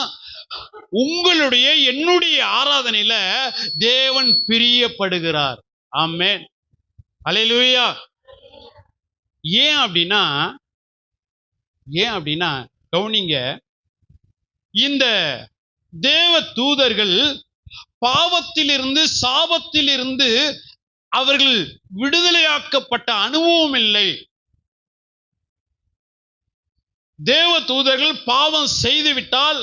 உங்களுடைய என்னுடைய ஆராதனையில தேவன் பிரியப்படுகிறார். ஆமென், அல்லேலூயா. ஏன் அப்படின்னா கவனிங்க, இந்த தேவ தூதர்கள் பாவத்திலிருந்து, சாபத்திலிருந்து அவர்கள் விடுதலையாக்கப்பட்ட அனுபவம் இல்லை. தேவ தூதர்கள் பாவம் செய்துவிட்டால்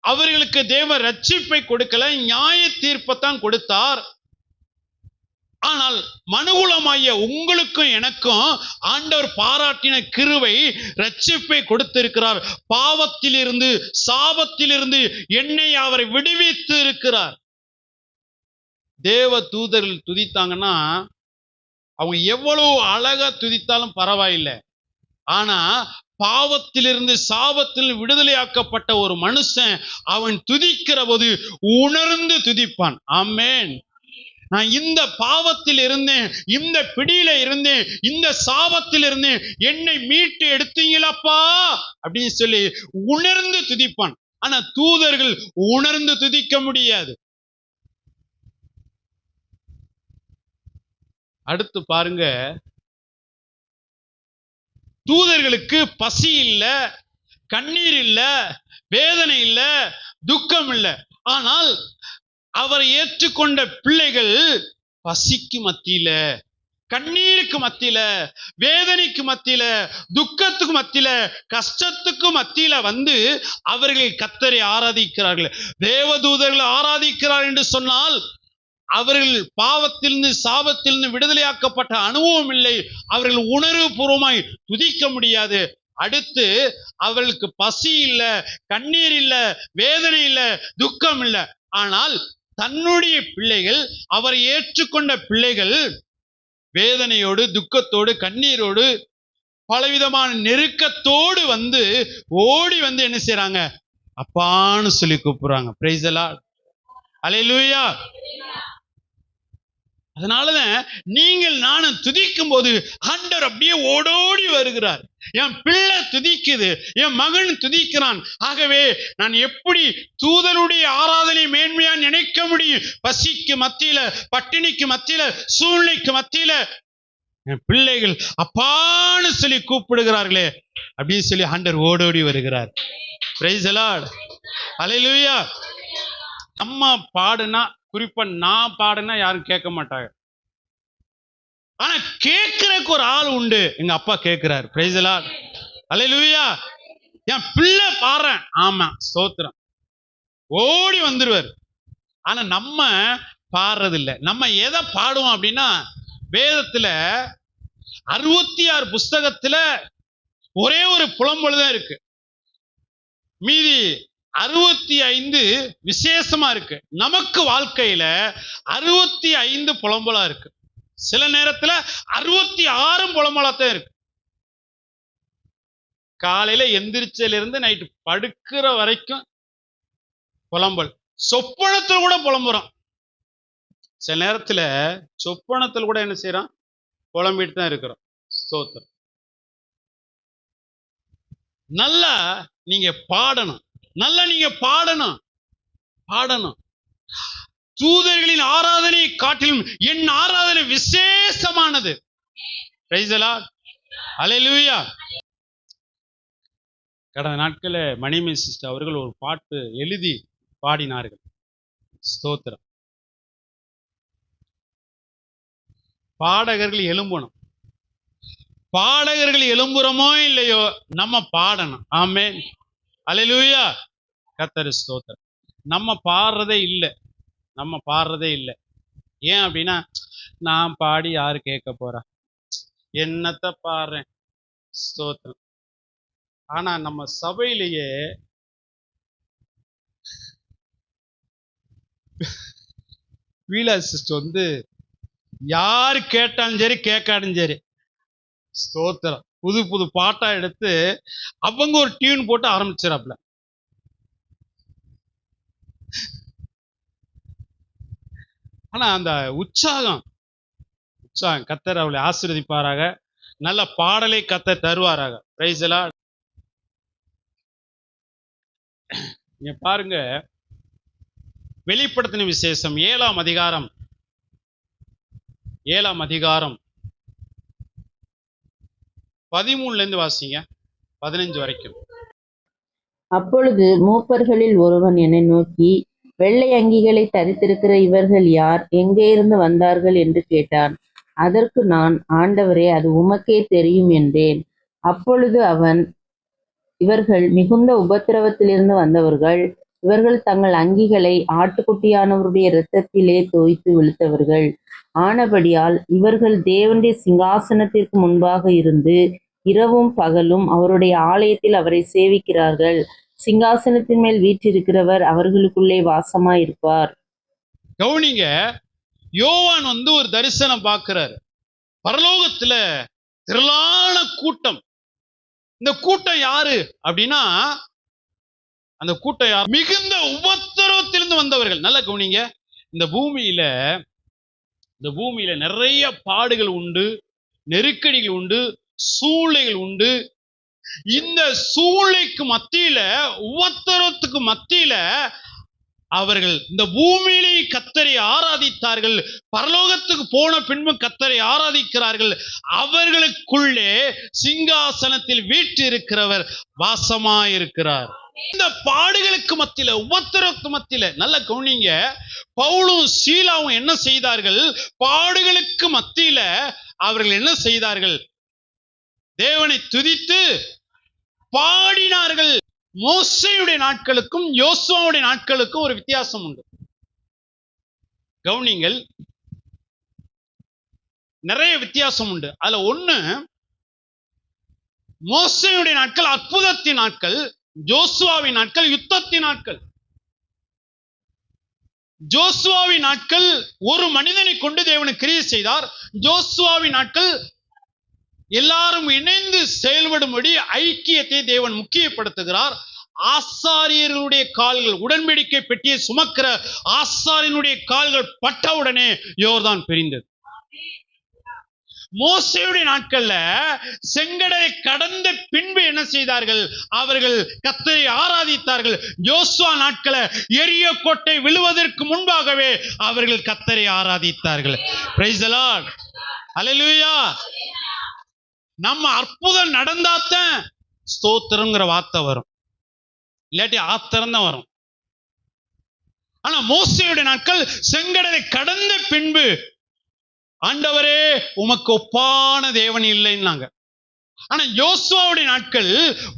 அவர்களுக்கு தேவ ரட்சிப்பை கொடுக்கல, நியாய தீர்ப்பைத்தான் கொடுத்தார். ஆனால் மனுகுலமாகிய உங்களுக்கும் எனக்கும் ஆண்டவர் பாராட்டின கிருபை ரட்சிப்பை கொடுத்திருக்கிறார். பாவத்திலிருந்து, சாபத்திலிருந்து என்னை அவரை விடுவித்து இருக்கிறார். தேவ தூதர்கள் துதித்தாங்கன்னா அவங்க எவ்வளவு அழகா துதித்தாலும் பரவாயில்லை. ஆனா பாவத்திலிருந்து, சாபத்தில் விடுதலையாக்கப்பட்ட ஒரு மனுஷன் அவன் துதிக்கிற போது உணர்ந்து துதிப்பான். ஆமென். நான் இந்த பாவத்தில் இருந்தேன், இந்த பிடியில இருந்தேன், இந்த சாபத்தில் இருந்தேன், என்னை மீட்டு எடுத்தீங்களப்பா அப்படின்னு சொல்லி உணர்ந்து துதிப்பான். ஆனா தூதர்கள் உணர்ந்து துதிக்க முடியாது. அடுத்து பாருங்க, தூதர்களுக்கு பசி இல்ல, கண்ணீர் இல்ல, வேதனை இல்ல, துக்கம் இல்ல. ஆனால் அவரை ஏற்றுக்கொண்ட பிள்ளைகள் பசிக்கு மத்தியில, கண்ணீருக்கு மத்தியில, வேதனைக்கு மத்தியில, துக்கத்துக்கு மத்தியில, கஷ்டத்துக்கு மத்தியில வந்து அவர்கள் கர்த்தரை ஆராதிக்கிறார்கள். தேவதூதர்கள் ஆராதிக்கிறார் என்று சொன்னால் அவர்கள் பாவத்திலிருந்து சாபத்திலிருந்து விடுதலையாக்கப்பட்ட அனுபவம் இல்லை. அவர்கள் உணர்வு பூர்வமாய் துதிக்க முடியாது. அடுத்து அவர்களுக்கு பசி இல்ல, கண்ணீர் இல்ல, வேதனை இல்ல, துக்கம் இல்ல. ஆனால் தன்னுடைய பிள்ளைகள், அவரை ஏற்றுக்கொண்ட பிள்ளைகள் வேதனையோடு, துக்கத்தோடு, கண்ணீரோடு, பலவிதமான நெருக்கத்தோடு வந்து ஓடி வந்து என்ன செய்றாங்க? அப்பான்னு சொல்லி கூப்பிடுறாங்க. Praise the Lord. அல்லேலூயா. அதனாலதான் நீங்கள் நானும் துதிக்கும் போது ஆண்டவர் அப்படியே ஓடோடி வருகிறார். என் பிள்ளை துதிக்குது, என் மகன் துதிக்கிறான். ஆகவே நான் எப்படி தூதருடைய ஆராதனை மேன்மையா நினைக்க முடியும்? பசிக்கு மத்தியில, பட்டினிக்கு மத்தியில, சூழ்நிலைக்கு மத்தியில என் பிள்ளைகள் அப்பான்னு சொல்லி கூப்பிடுகிறார்களே, அப்படின்னு சொல்லி ஆண்டவர் ஓடோடி வருகிறார். Praise the Lord. அல்லேலூயா. நம்ம பாடுனா, குறிப்பா நான் பாடுனா யாரும் கேட்க மாட்டாங்க. ஆனா கேட்கறதுக்கு ஒரு ஆள் உண்டு. எங்க அப்பா கேட்கிறார். Price the Lord. அல்லேலூயா. என் பிள்ளை பாடுறேன், ஆமா ஸ்தோத்திரம், ஓடி வந்துருவார். ஆனா நம்ம பாடுறது இல்லை. நம்ம எதை பாடுவோம் அப்படின்னா, வேதத்துல 66 புஸ்தகத்துல ஒரே ஒரு புலம்பொழுதான் இருக்கு. மீதி 65 விசேஷமா இருக்கு. நமக்கு வாழ்க்கையில 65 புலம்பலா இருக்கு. சில நேரத்துல 66 புலம்பலாத்தான் இருக்கு. காலையில எந்திரிச்சல இருந்து நைட்டு படுக்கிற வரைக்கும் புலம்பல். சொப்பனத்துல கூட புலம்புறோம். சில நேரத்துல சொப்பனத்துல கூட என்ன செய்யறோம்? புலம்பிட்டு தான் இருக்கிறோம். ஸ்தோத்திரம். நல்லா நீங்க பாடணும், நல்லா நீங்க பாடணும், பாடணும். தூதர்களின் ஆராதனை காட்டிலும் என் ஆராதனை விசேஷமானது. Praise the Lord. அல்லேலூயா. கடந்த நாட்கள மணிமே சிஸ்டர் அவர்கள் ஒரு பாட்டு எழுதி பாடினார்கள். ஸ்தோத்திரம். பாடகர்கள் எழும்பணும். பாடகர்கள் எழும்புறமோ இல்லையோ, நம்ம பாடணும். ஆமென். அல்லேலூயா. கர்த்தர் ஸ்தோத்திரம். நம்ம பாடுறதே இல்லை, நம்ம பாடுறதே இல்லை. ஏன் அப்படின்னா, நான் பாடி யாரு கேட்க போறா, என்னத்த பாடுறேன். ஸ்தோத்திரம். ஆனா நம்ம சபையிலேயே வீலா சிஸ்டர் வந்து யாரு கேட்டாலும் சரி கேட்காடும் சரி, ஸ்தோத்திரம், புது புது பாட்டா எடுத்து அவங்க ஒரு டியூன் போட்டு ஆரம்பிச்சிடாப்ல. ஆனா அந்த உற்சாகம் கர்த்தர் அவளை ஆசீர்வதிப்பாராக. நல்ல பாடலை கர்த்தர் தருவாராக. Praise the Lord. நீங்க பாருங்க, வெளிப்படுத்தின விசேஷம் 7ஆம் அதிகாரம் 13ல இருந்து வாசிங்க, 15 வரைக்கும். அப்பொழுது மூப்பர்களில் ஒருவன் என்னை நோக்கி, வெள்ளை அங்கிகளை தரித்திருக்கிற இவர்கள் யார்? எங்கே இருந்து வந்தார்கள் என்று கேட்டான். அதற்கு நான், ஆண்டவரே, அது உமக்கே தெரியும் என்றேன். அப்பொழுது அவன், இவர்கள் மிகுந்த உபத்திரவத்திலிருந்து வந்தவர்கள். இவர்கள் தங்கள் அங்கிகளை ஆட்டுக்குட்டியானவருடைய இரத்தத்திலே தோய்த்து வெளுத்தவர்கள். ஆனபடியால் இவர்கள் தேவனுடைய சிங்காசனத்திற்கு முன்பாக இருந்து இரவும் பகலும் அவருடைய ஆலயத்தில் அவரை சேவிக்கிறார்கள். சிங்காசனத்தின் மேல் வீற்றிருக்கிறவர் அவர்களுக்குள்ளே வாசமாயிருப்பார். கவுனிங்க, யோவான் வந்து ஒரு தரிசனம் பார்க்கிறாரு. பரலோகத்துல திரளான கூட்டம். இந்த கூட்டம் யாரு அப்படின்னா, அந்த கூட்டம் யார்? மிகுந்த உபத்திரவத்திலிருந்து வந்தவர்கள். நல்ல கவனிங்க. இந்த பூமியில நிறைய பாடுகள் உண்டு, நெருக்கடிகள் உண்டு, சூழ்நிலைகள் உண்டு. இந்த சூழ்நிலைக்கு மத்தியில, உபத்திரத்துக்கு மத்தியில அவர்கள் இந்த பூமியிலே கர்த்தரை ஆராதித்தார்கள். பரலோகத்துக்கு போன பின்பு கர்த்தரை ஆராதிக்கிறார்கள். அவர்களுக்குள்ளே சிங்காசனத்தில் வீற்றிருக்கிறவர் வாசமாயிருக்கிறார். இந்த பாடுகளுக்கு மத்தியில, உபத்திரவுக்கு மத்தியில, நல்ல கவனிங்க, பவுலும் சீலாவும் என்ன செய்தார்கள்? பாடுகளுக்கு மத்தியில அவர்கள் என்ன செய்தார்கள்? தேவனை துதித்து பாடினார்கள். மோசேயுடைய நாட்களுக்கும் யோசுவாவுடைய நாட்களுக்கும் ஒரு வித்தியாசம் உண்டு. கவனிங்கள், நிறைய வித்தியாசம் உண்டு. அதுல ஒண்ணு, மோசேயுடைய நாட்கள் அற்புதத்தின் நாட்கள், ஜோசுவாவின் நாட்கள் யுத்தத்தின் நாட்கள். ஜோசுவாவின் நாட்கள் ஒரு மனிதனை கொண்டு தேவன் கிரியை செய்தார். ஜோசுவாவின் நாட்கள் எல்லாரும் இணைந்து செயல்படும்படி ஐக்கியத்தை தேவன் முக்கியப்படுத்துகிறார். ஆசாரியர்களுடைய கால்கள், உடன்படிக்கை பெட்டியை சுமக்கிற ஆசாரியனுடைய கால்கள் பட்டவுடனே யோர்தான் பிரிந்தது. மோசேயுடைய நாட்கள்ல செங்கடலை கடந்த பின்பு என்ன செய்தார்கள்? அவர்கள் கர்த்தரை ஆராதித்தார்கள். யோசுவா நாட்கள எரிய கோட்டை விழுவதற்கு முன்பாகவே அவர்கள் கர்த்தரை ஆராதித்தார்கள். Price the Lord, alleluia. நம்ம அற்புதம் நடந்தாத்தான் ஸ்தோத்திரம்ங்கிற வார்த்தை வரும், இல்லாட்டி ஆத்திரம் தான் வரும். ஆனா மோசேயுடைய நாட்கள் செங்கடலை கடந்த பின்பு ஆண்டவரே உமக்கு ஒப்பான தேவன் இல்லைன்னாங்க. ஆனா யோசுவாவுடைய நாட்கள்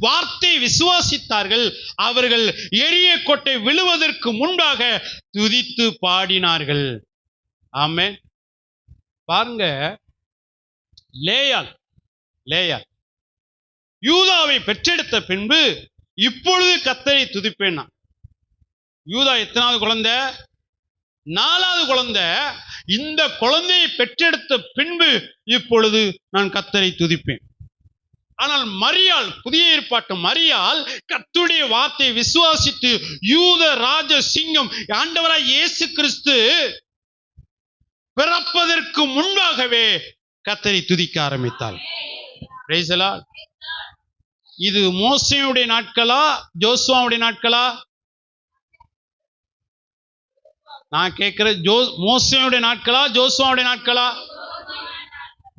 வார்த்தையை விசுவாசித்தார்கள். அவர்கள் எரிய கோட்டை விழுவதற்கு முன்பாக துதித்து பாடினார்கள். ஆமென். பாருங்க, லேயாள் யூதாவை பெற்றெடுத்த பின்பு இப்பொழுது கர்த்தரை துதிப்பேன். யூதா எத்தனாவது குழந்தை? 4வது குழந்தை. இந்த குழந்தையை பெற்றெடுத்த பின்பு இப்பொழுது நான் கர்த்தரை துதிப்பேன். ஆனால் மரியாள், புதிய ஏற்பாட்டு மரியாள் கர்த்தருடைய வார்த்தையை விசுவாசித்து யூத ராஜ சிங்கம் ஆண்டவராய் இயேசு கிறிஸ்து பிறப்பதற்கு முன்பாகவே கர்த்தரை துதிக்க ஆரம்பித்தாள். Price the Lord. இது மோசேயுடைய நாட்களா ஜோசுவாவுடைய நாட்களா? நான் கேட்கிறேன், மோசேயுடைய நாட்களா ஜோசுவாவுடைய நாட்களா?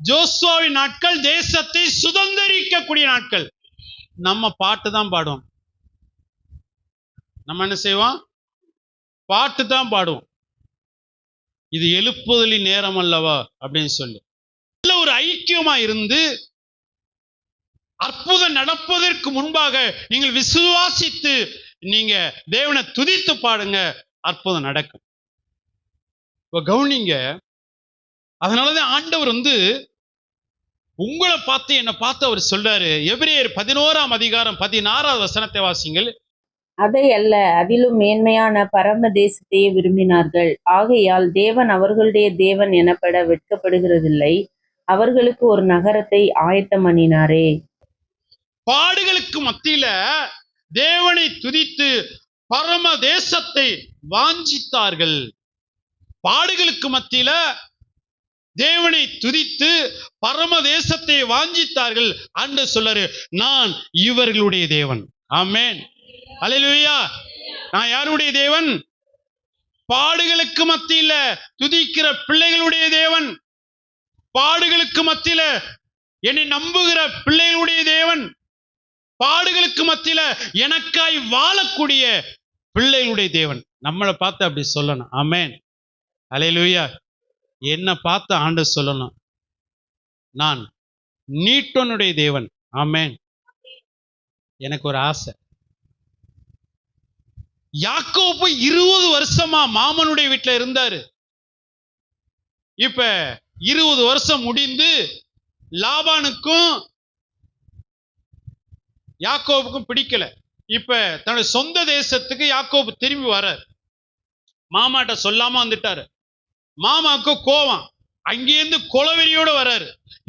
ஜோசுவாவின் நாட்கள் தேசத்தை சுதந்திரிக்கக்கூடிய நாட்கள். நம்ம பாட்டு தான் பாடுவோம். நம்ம என்ன செய்வோம்? பாட்டு தான் பாடுவோம். இது எழுப்புதலின் நேரம் அல்லவா அப்படின்னு சொல்லி நல்ல ஒரு ஐக்கியமா இருந்து அற்புதம் நடப்பதற்கு முன்பாக நீங்கள் விசுவாசித்து நீங்க தேவனை துதித்து பாடுங்க, அற்புதம் நடக்கும். கவனிங்க, அதனாலதான் ஆண்டவர் உங்களை பார்த்து என்னை பார்த்து அவர் சொல்றாரு. எபிரேயர் 11ஆம் அதிகாரம் 16வது வசனத்தை வாசிங்கள். அதை அல்ல, அதிலும் மேன்மையான பரம தேசத்தையே விரும்பினார்கள். ஆகையால் தேவன் அவர்களுடைய தேவன் எனப்பட வெட்கப்படுகிறதில்லை, அவர்களுக்கு ஒரு நகரத்தை ஆயத்தம் பண்ணினாரே. பாடுகளுக்கு மத்தியில தேவனை துதித்து பரம தேசத்தை வாஞ்சித்தார்கள். பாடுகளுக்கு மத்தியில தேவனை துதித்து பரம தேசத்தை வாஞ்சித்தார்கள். ஆண்டவர் சொல்றாரு, நான் இவர்களுடைய தேவன். ஆமென், அல்லேலூயா. நான் யாருடைய தேவன்? பாடுகளுக்கு மத்தியில துதிக்கிற பிள்ளைகளுடைய தேவன். பாடுகளுக்கு மத்தியில என்னை நம்புகிற பிள்ளைகளுடைய தேவன். பாடுகளுக்கு மத்தியில எனக்காய் வாழக்கூடிய பிள்ளைகளுடைய தேவன். நம்மளை பார்த்து அப்படி சொல்லணும். ஆமென், அல்லேலூயா. என்ன பார்த்து ஆண்டவர் சொல்லணும், நான் நீட்டனுடைய தேவன். ஆமென். எனக்கு ஒரு ஆசை, யாக்கோபு 20 வருஷமா மாமனுடைய வீட்டுல இருந்தாரு. இப்ப 20 வருஷம் முடிந்து லாபானுக்கும் யாக்கோபுக்கும் பிடிக்கல. இப்ப தன்னுடைய சொந்த தேசத்துக்கு யாக்கோபு திரும்பி வர்றார். மாமாட்ட சொல்லாம வந்துட்டாரு. மாமாவுக்கு கோவம், அங்கேருந்து கொலவெறியோட வர்றாரு.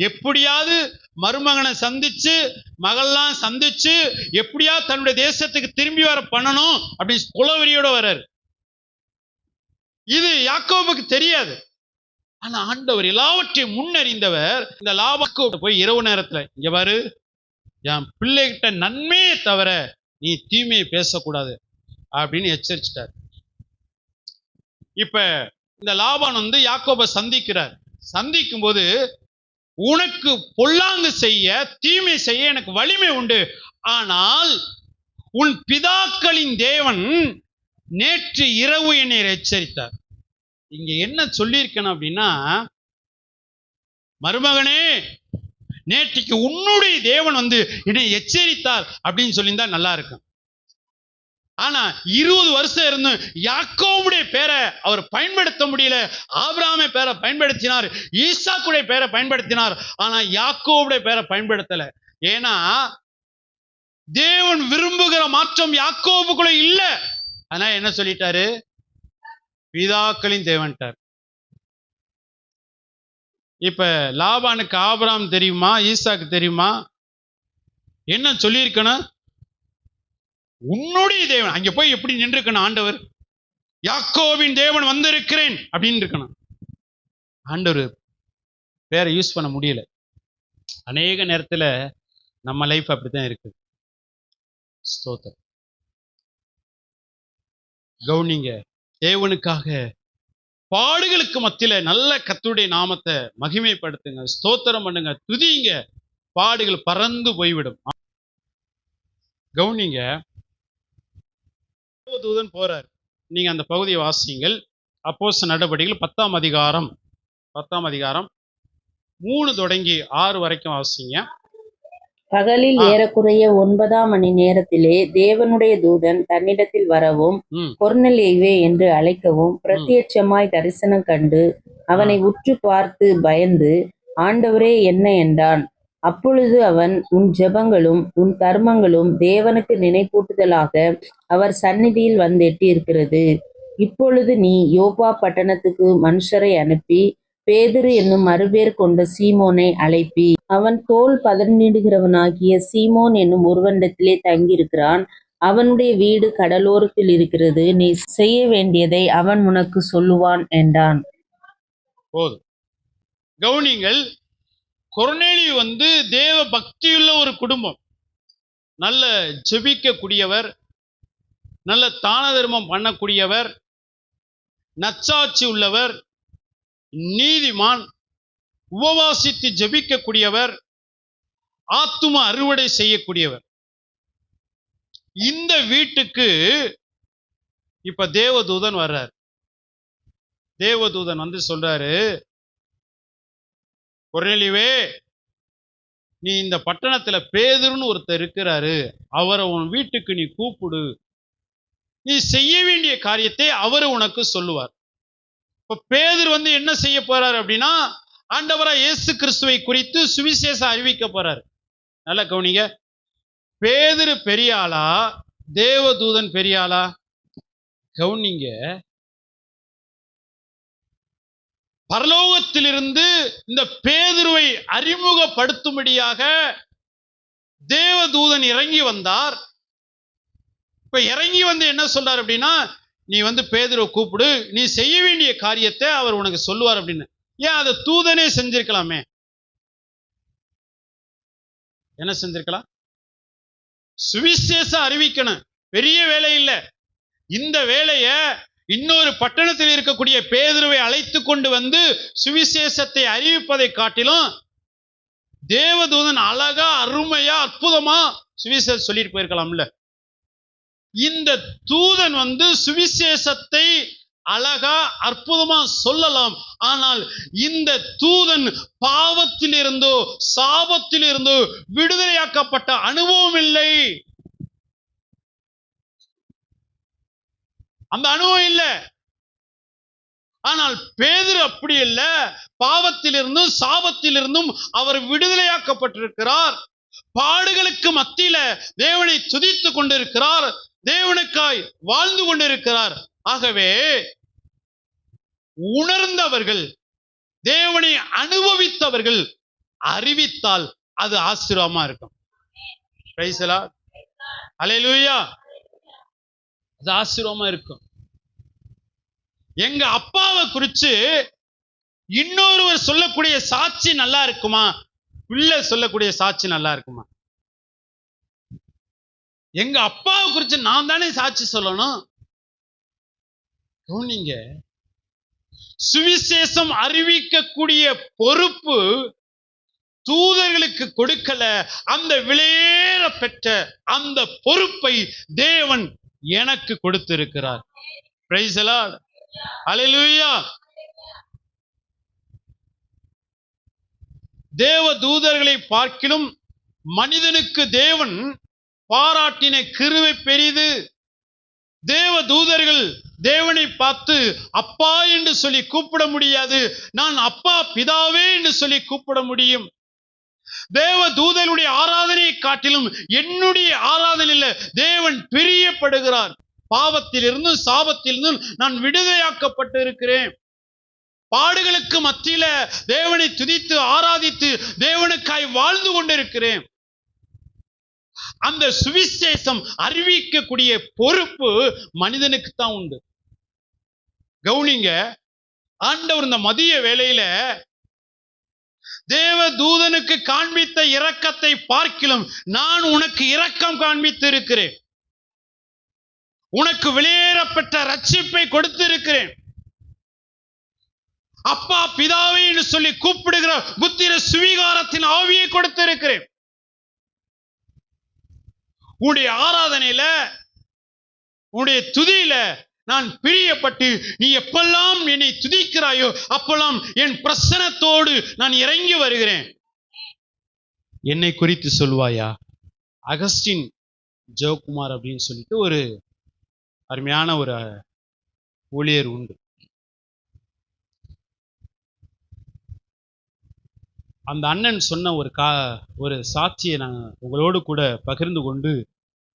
எப்படியாவது மருமகனை சந்திச்சு மகள்லாம் சந்திச்சு எப்படியாவது தன்னுடைய தேசத்துக்கு திரும்பி வர பண்ணணும் அப்படின்னு கொலவெறியோட வர்றாரு. இது யாக்கோபுக்கு தெரியாது. ஆனா ஆண்டவர் எல்லாவற்றையும் முன்னறிந்தவர். இந்த லாபானுக்கு போய் இரவு நேரத்துல, இங்க பாரு, என் பிள்ளைகிட்ட நன்மையை தவிர நீ தீமையை பேசக்கூடாது அப்படின்னு எச்சரிச்சிட்டார். இப்ப இந்த லாபான் வந்து யாக்கோபை சந்திக்கிறார். சந்திக்கும் போது, உனக்கு பொல்லாங்கு செய்ய, தீமை செய்ய எனக்கு வலிமை உண்டு, ஆனால் உன் பிதாக்களின் தேவன் நேற்று இரவு என்னை எச்சரித்தார். இங்க என்ன சொல்லியிருக்கணும் அப்படின்னா, மருமகனே, நேற்றுக்கு உன்னுடைய தேவன் வந்து என்னை எச்சரித்தார் அப்படின்னு சொல்லியிருந்தா நல்லா இருக்கும். ஆனா 20 வருஷம் இருந்து யாக்கோபுடைய பேரை அவர் பயன்படுத்த முடியல. ஆபிரகாமை பேரை பயன்படுத்தினார், ஈசாக்குடைய பேரை பயன்படுத்தினார், ஆனா யாக்கோபுடைய பேரை பயன்படுத்தல. ஏன்னா தேவன் விரும்புகிற மாற்றம் யாக்கோபுக்குள்ள இல்ல. ஆனா என்ன சொல்லிட்டாரு? பிதாக்களின் தேவன்ட்டார். இப்ப லாபானுக்கு ஆபிரகாம் தெரியுமா, ஈசாக்கு தெரியுமா? என்ன சொல்லியிருக்கணும்? உன்னுடைய தேவன். அங்க போய் எப்படி நின்றுக்கணும்? ஆண்டவர் யாக்கோபின் தேவன் வந்திருக்கிறேன் அப்படின்னு இருக்கணும். ஆண்டவர் பேரை யூஸ் பண்ண முடியல. அநேக நேரத்துல நம்ம லைஃப் அப்படித்தான் இருக்கு. ஸ்தோத்திரம். கவுனிங்க, தேவனுக்காக பாடுகளுக்கு மத்தியில நல்ல கர்த்தருடைய நாமத்தை மகிமைப்படுத்துங்க, ஸ்தோத்திரம் பண்ணுங்க, துதிங்க. பாடுகள் பறந்து போய்விடும். கவுனிங்க, தூதன் போறார். நீங்க அந்த பகுதியை வாசிங்கள். அப்போஸ்தலர் நடபடிகள் 10ஆம் அதிகாரம் 3 தொடங்கி 6 வரைக்கும் வாசிங்க. பகலில் ஏறக்குறைய 9ஆம் மணி நேரத்திலே தேவனுடைய தூதன் தன்னிடத்தில் வரவும் கொர்நேலியுவே என்று அழைக்கவும் பிரத்யட்சமாய் தரிசனம் கண்டு அவனை உற்று பார்த்து பயந்து, ஆண்டவரே, என்ன என்றான். அப்பொழுது அவன், உன் ஜெபங்களும் உன் கர்மங்களும் தேவனுக்கு நினைப்பூட்டுதலாக அவர் சந்நிதியில் வந்தெட்டியிருக்கிறது. இப்பொழுது நீ யோப்பா பட்டணத்துக்கு மனுஷரை அனுப்பி பேதுரு என்னும் மறுபேர் கொண்ட சீமோனை அழைப்பி. அவன் தோல் பதனிடுகிறவனாகிய சீமோன் என்னும் ஒருவனிடத்திலே தங்கியிருக்கிறான். அவனுடைய வீடு கடலோரத்தில் இருக்கிறது. நீ செய்ய வேண்டியதை அவன் உனக்கு சொல்லுவான் என்றான். போதும். கவுனிங்கள், கொர்நேலியு வந்து தேவ பக்தியுள்ள ஒரு குடும்பம். நல்ல ஜெபிக்கக்கூடியவர், நல்ல தான தர்மம் பண்ணக்கூடியவர், நச்சாட்சி உள்ளவர், நீதிமான், உபவாசித்து ஜெபிக்கக்கூடியவர், ஆத்தும அறுவடை செய்யக்கூடியவர். இந்த வீட்டுக்கு இப்ப தேவதூதன் வர்றார். தேவதூதன் வந்து சொல்றாரு, கொர்நேலியுவே, நீ இந்த பட்டணத்துல பேதுருன்னு ஒருத்தர் இருக்கிறாரு, அவரை உன் வீட்டுக்கு நீ கூப்பிடு, நீ செய்ய வேண்டிய காரியத்தை அவர் உனக்கு சொல்லுவார். இப்ப பேதுரு வந்து என்ன செய்ய போறாரு அப்படின்னா, ஆண்டவராய் இயேசு கிறிஸ்துவை குறித்து சுவிசேஷம் அறிவிக்க போறாரு. நல்லா கவனிங்க. பேதுரு பெரிய ஆளா, தேவதூதன் பெரிய ஆளா? கவனிங்க. பரலோகத்திலிருந்து இந்த பேதுருவை அறிமுகப்படுத்தும்படியாக தேவதூதன் இறங்கி வந்தார். இப்ப இறங்கி வந்து என்ன சொல்றார் அப்படின்னா, நீ வந்து பேதுருவை கூப்பிடு, நீ செய்ய வேண்டிய காரியத்தை அவர் உனக்கு சொல்லுவார் அப்படின்னு. ஏன் அதை தூதனே செஞ்சிருக்கலாமே? என்ன செஞ்சிருக்கலாம்? சுவிசேஷம் அறிவிக்கணும், பெரிய வேலை இல்லை. இந்த வேலைய இன்னொரு பட்டணத்தில் இருக்கக்கூடிய பேதுருவை அழைத்து கொண்டு வந்து சுவிசேஷத்தை அறிவிப்பதை காட்டிலும் தேவதூதன் அழகா, அருமையா, அற்புதமா சுவிசேஷம் சொல்லிட்டு போயிருக்கலாம்ல. இந்த தூதன் வந்து சுவிசேஷத்தை அழகா, அற்புதமா சொல்லலாம். ஆனால் இந்த தூதன் பாவத்திலிருந்தோ சாபத்திலிருந்தோ விடுதலையாக்கப்பட்ட அனுபவம் இல்லை. அந்த அனுபவம் இல்லை. ஆனால் பேதுரு அப்படி இல்ல. பாவத்திலிருந்தும் சாபத்திலிருந்தும் அவர் விடுதலையாக்கப்பட்டிருக்கிறார். பாடுகளுக்கு மத்தியில தேவனை துதித்து கொண்டிருக்கிறார், தேவனுக்காய் வாழ்ந்து கொண்டிருக்கிறார். ஆகவே உணர்ந்தவர்கள், தேவனை அனுபவித்தவர்கள் அறிவித்தால் அது ஆசீர்வாதமா இருக்கும். Praise the Lord. ஹல்லேலூயா. அது ஆசீர்வாதமா இருக்கும். எங்க அப்பாவை குறிச்சு இன்னொருவர் சொல்லக்கூடிய சாட்சி நல்லா இருக்குமா? பிள்ளை சொல்லக்கூடிய சாட்சி நல்லா இருக்குமா? எங்க அப்பாவை குறிச்சு நான் தானே சாட்சி சொல்லணும். கவனிங்க, சுவிசேஷம் அறிவிக்கக்கூடிய பொறுப்பு தூதர்களுக்கு கொடுக்கல. அந்த விலையேற பெற்ற அந்த பொறுப்பை தேவன் எனக்கு கொடுத்திருக்கிறார். Praise the Lord. ஹல்லேலூயா. தேவ தூதர்களை பார்க்கிலும் மனிதனுக்கு தேவன் பாராட்டின கிருபை பெரிது. தேவ தூதர்கள் தேவனை பார்த்து அப்பா என்று சொல்லி கூப்பிட முடியாது. நான் அப்பா பிதாவே என்று சொல்லி கூப்பிட முடியும். தேவ தூதருடைய ஆராதனையை காட்டிலும் என்னுடைய ஆராதனையில தேவன் பிரியப்படுகிறார். பாவத்திலிருந்தும் சாபத்திலிருந்தும் நான் விடுதலையாக்கப்பட்டு இருக்கிறேன். பாடுகளுக்கு மத்தியில தேவனை துதித்து ஆராதித்து தேவனுக்காய் வாழ்ந்து கொண்டிருக்கிறேன். அந்த சுவிசேஷம் அறிவிக்கக்கூடிய பொறுப்பு மனிதனுக்கு தான் உண்டு. கவுனிங்க, ஆண்டவர் இந்த மதிய வேளையில தேவ தூதனுக்கு காண்பித்த இரக்கத்தை பார்க்கிலும் நான் உனக்கு இரக்கம் காண்பித்து இருக்கிறேன். உனக்கு வெளியேறப்பட்ட ரட்சிப்பை கொடுத்திருக்கிறேன். அப்பா பிதாவே என்று சொல்லி கூப்பிடுகிற புத்திர சுவீகாரத்தின் ஆவியை கொடுத்திருக்கிறேன். உன்னுடைய ஆராதனையில உன்னுடைய துதியில நான் பிரியப்பட்டு நீ எப்பெல்லாம் என்னை துதிக்கிறாயோ அப்பெல்லாம் என் பிரசன்னத்தோடு நான் இறங்கி வருகிறேன். என்னை குறித்து சொல்வாயா? அகஸ்டின் ஜெயக்குமார் அப்படின்னு சொல்லிட்டு ஒரு அருமையான ஒரு ஊழியர் உண்டு. அந்த அண்ணன் சொன்ன ஒரு சாட்சியை நான் உங்களோடு கூட பகிர்ந்து கொண்டு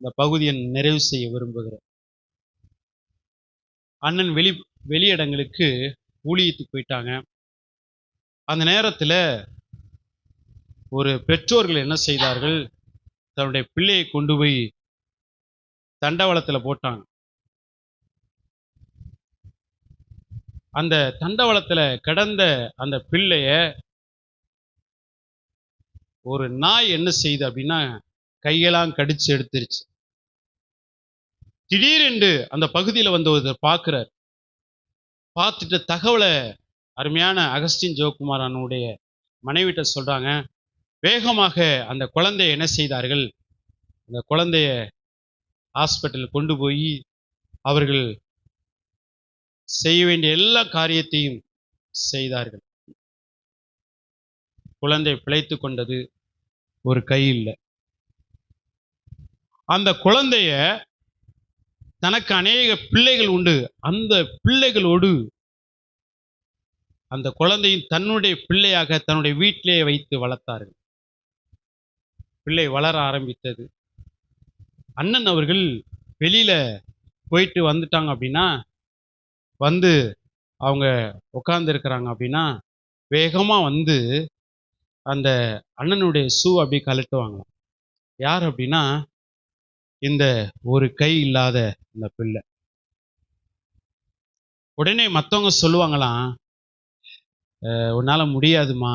இந்த பகுதியை நிறைவு செய்ய விரும்புகிறேன். அண்ணன் வெளியிடங்களுக்கு ஊழியத்துக்கு போயிட்டாங்க. அந்த நேரத்தில் ஒரு பெற்றோர்கள் என்ன செய்தார்கள், தன்னுடைய பிள்ளையை கொண்டு போய் தண்டவாளத்தில் போட்டாங்க. அந்த தண்டவாளத்தில் கிடந்த அந்த பிள்ளைய ஒரு நாய் என்ன செய்யுது அப்படின்னா கையெல்லாம் கடிச்சு எடுத்துருச்சு. திடீரென்று அந்த பகுதியில் வந்து ஒருத்தர் பார்க்கிறார். பார்த்துட்டு தகவலை அருமையான அகஸ்டின் ஜெயக்குமார் அண்ணனுடைய மனைவிட்ட சொல்றாங்க. வேகமாக அந்த குழந்தைய என்ன செய்தார்கள், அந்த குழந்தைய ஹாஸ்பிட்டல் கொண்டு போய் அவர்கள் செய்ய வேண்டிய எல்லா காரியத்தையும் செய்தார்கள். குழந்தை பிழைத்து கொண்டது. ஒரு கை இல்லை. அந்த குழந்தைய தனக்கு அநேக பிள்ளைகள் உண்டு. அந்த பிள்ளைகளோடு அந்த குழந்தையின் தன்னுடைய பிள்ளையாக தன்னுடைய வீட்டிலேயே வைத்து வளர்த்தார்கள். பிள்ளை வளர ஆரம்பித்தது. அண்ணன் அவர்கள் வெளியில போயிட்டு வந்துட்டாங்க அப்படின்னா, வந்து அவங்க உட்கார்ந்து இருக்கிறாங்க அப்படின்னா வேகமா வந்து அந்த அண்ணனுடைய ஷூ அப்படி கழட்டுவாங்க. யார் அப்படின்னா இந்த ஒரு கை இல்லாத இந்த பிள்ளை. உடனே மற்றவங்க சொல்லுவாங்களாம், உன்னால முடியாதுமா,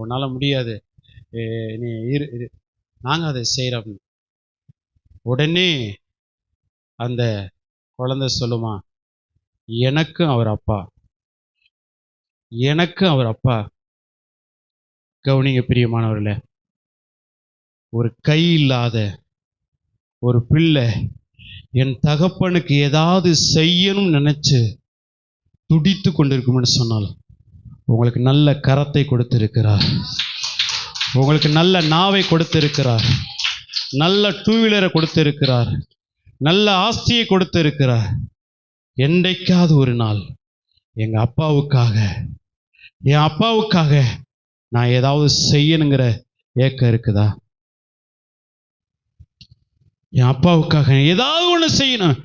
உன்னால முடியாது, நீ இரு, நாங்க அதை செய்யறோம். உடனே அந்த குழந்தை சொல்லுமா, எனக்கும் அவர் அப்பா, எனக்கும் அவர் அப்பா. கவனிங்க பிரியமானவர்களே, ஒரு கை இல்லாத ஒரு பிள்ளை என் தகப்பனுக்கு ஏதாவது செய்யணும் நினைச்சு துடித்து கொண்டிருக்கும்னு சொன்னால் உங்களுக்கு நல்ல கரத்தை கொடுத்திருக்கிறார், உங்களுக்கு நல்ல நாவை கொடுத்திருக்கிறார், நல்ல டூ வீலரை கொடுத்திருக்கிறார், நல்ல ஆஸ்தியை கொடுத்திருக்கிறார். என்றைக்காவது ஒரு நாள் என் அப்பாவுக்காக நான் ஏதாவது செய்யணுங்கிற ஏக்கம் இருக்குதா? என் அப்பாவுக்காக ஏதாவது ஒன்று செய்யணும்.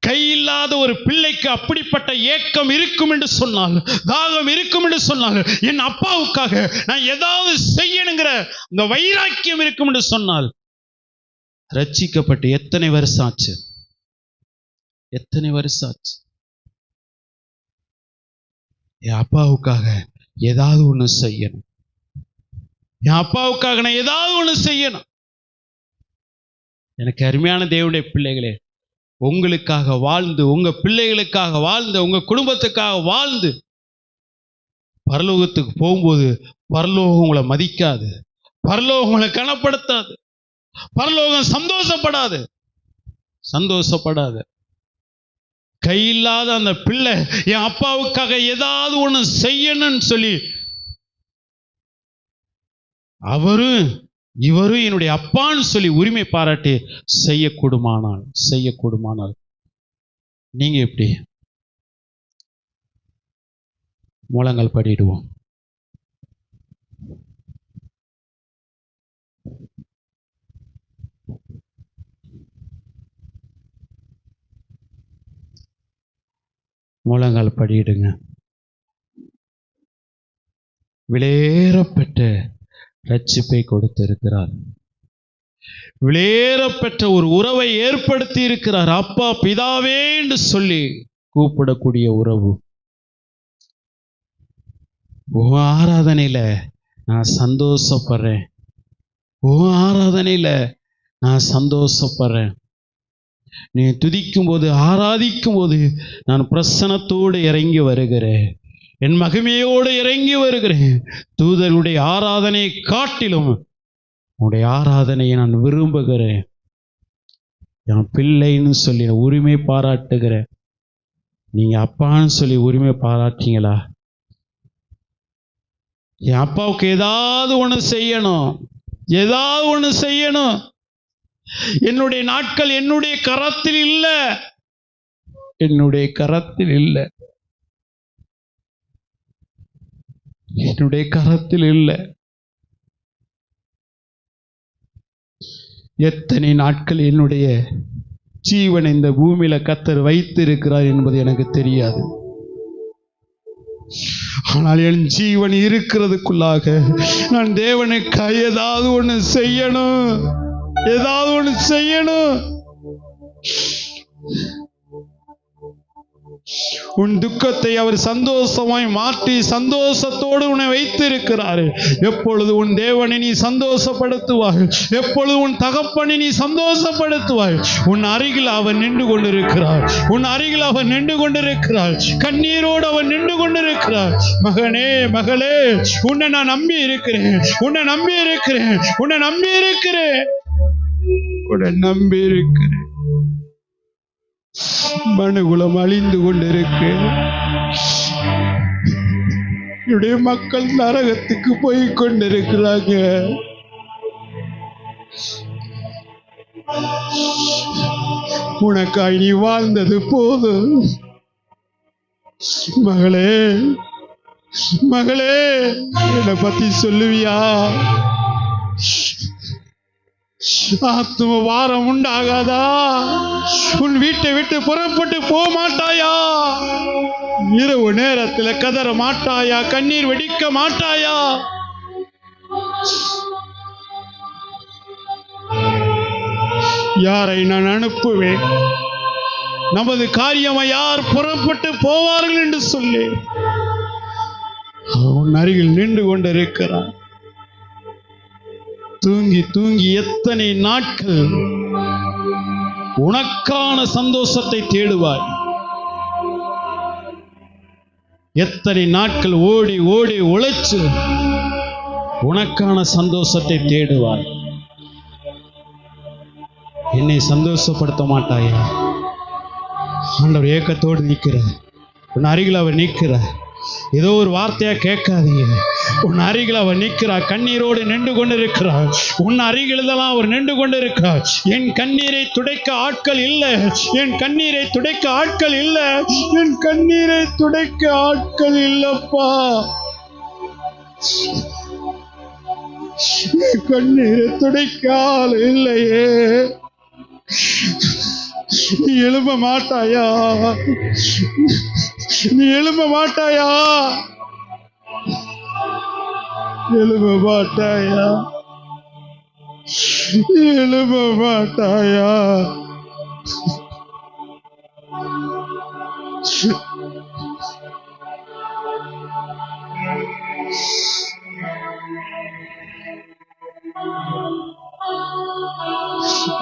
கை இல்லாத ஒரு பிள்ளைக்கு அப்படிப்பட்ட ஏக்கம் இருக்கும் என்று சொன்னால், தாகம் இருக்கும் என்று சொன்னால், என் அப்பாவுக்காக நான் ஏதாவது செய்யணுங்கிற இந்த வைராக்கியம் இருக்கும் என்று சொன்னால், ரட்சிக்கப்பட்டு எத்தனை வருஷம் ஆச்சு? என் அப்பாவுக்காக ஏதாவது ஒன்று செய்யணும். என் அப்பாவுக்காக நான் ஏதாவது ஒன்று செய்யணும். எனக்கு அருமையான தேவனுடைய பிள்ளைகளே, உங்களுக்காக வாழ்ந்து, உங்க பிள்ளைகளுக்காக வாழ்ந்து, உங்க குடும்பத்துக்காக வாழ்ந்து பரலோகத்துக்கு போகும்போது பரலோகம் உங்களை மதிக்காது, பரலோகம் உங்களை கனப்படுத்தாது, பரலோகம் சந்தோஷப்படாது. கையில்லாத அந்த பிள்ளை என் அப்பாவுக்காக ஏதாவது ஒண்ணு செய்யணும்னு சொல்லி இவரும் என்னுடைய அப்பான்னு சொல்லி உரிமை பாராட்டி செய்யக்கூடுமானால் நீங்க எப்படி? முழங்கால் படிடுவோம். முழங்கால் படியிடுங்க. விலையேறப்பட்ட ரட்சிப்பை கொடுத்திருக்கிறார். விலையேறப்பட்ட ஒரு உறவை ஏற்படுத்தி இருக்கிறார். அப்பா பிதாவே என்று சொல்லி கூப்பிடக்கூடிய உறவு. உன் ஆராதனையில நான் சந்தோஷப்படுறேன். நீ துதிக்கும் போது, ஆராதிக்கும் போது நான் பிரசன்னத்தோடு இறங்கி வருகிறேன், என் மகிமையோடு இறங்கி வருகிறேன். தூதர்களுடைய ஆராதனையை காட்டிலும் உன்னுடைய ஆராதனையை நான் விரும்புகிறேன். என் பிள்ளைன்னு சொல்லி உரிமை பாராட்டுகிறேன். நீங்க அப்பான்னு சொல்லி உரிமை பாராட்டீங்களா? என் அப்பாவுக்கு ஏதாவது ஒன்று செய்யணும். என்னுடைய நாட்கள் என்னுடைய கரத்தில் இல்லை. எத்தனை நாட்கள் என்னுடைய ஜீவனை இந்த பூமியில கர்த்தர் வைத்திருக்கிறார் என்பது எனக்கு தெரியாது. ஆனால் என் ஜீவன் இருக்கிறதுக்குள்ளாக நான் தேவனுக்கு ஏதாவது ஒன்று செய்யணும். உன் துக்கத்தை அவர் சந்தோஷமாய் மாற்றி சந்தோஷத்தோடு உன்னை வைத்திருக்கிறார். எப்பொழுது உன் தேவனை நீ சந்தோஷப்படுத்துவாய், எப்பொழுது உன் தகப்பனை நீ சந்தோஷப்படுத்துவாய், உன் அருகில் அவன் நின்று கொண்டிருக்கிறார். கண்ணீரோடு அவன் நின்று கொண்டிருக்கிறார். மகனே, மகளே, உன்னை நான் நம்பி இருக்கிறேன். மனுகுலம் அழிந்து கொண்டிருக்கு. என்னுடைய மக்கள் நரகத்துக்கு போய் கொண்டிருக்கிறாங்க. உனக்காய் நீ வாழ்ந்தது போதும். மகளே, என்னை பத்தி சொல்லுவியா? ஆத்தும வாரம் உண்டாகாதா? உன் வீட்டை விட்டு புறப்பட்டு போக மாட்டாயா? இரவு நேரத்தில் கதற மாட்டாயா? கண்ணீர் வெடிக்க மாட்டாயா? யாரை நான் அனுப்புவேன்? நமது காரியமா யார் புறப்பட்டு போவார்கள் என்று சொல்லி உன் அருகில் நின்று கொண்டிருக்கிறான். தூங்கி எத்தனை நாட்கள் உனக்கான சந்தோஷத்தை தேடுவாய்? எத்தனை நாட்கள் ஓடி உழைச்சு உனக்கான சந்தோஷத்தை தேடுவாய்? என்னை சந்தோஷப்படுத்த மாட்டாயா? ஆண்டவர் ஏக்கத்தோடு நிற்கிறார். உன் அருகில் அவர் நிற்கிறார். ஏதோ ஒரு வார்த்தையா கேட்காதீங்க. உன் அருகில் அவர் நிற்கிறார். கண்ணீரோடு நின்று கொண்டிருக்கிறார். உன் அருகில் தான் அவர் நின்று கொண்டிருக்கிறார். என் கண்ணீரை துடைக்க ஆட்கள் இல்லை. இல்லப்பா. கண்ணீரை துடைக்க ஆள் இல்லையே. நீ எழும்ப மாட்டாயா? எழும்ப மாட்டாயா?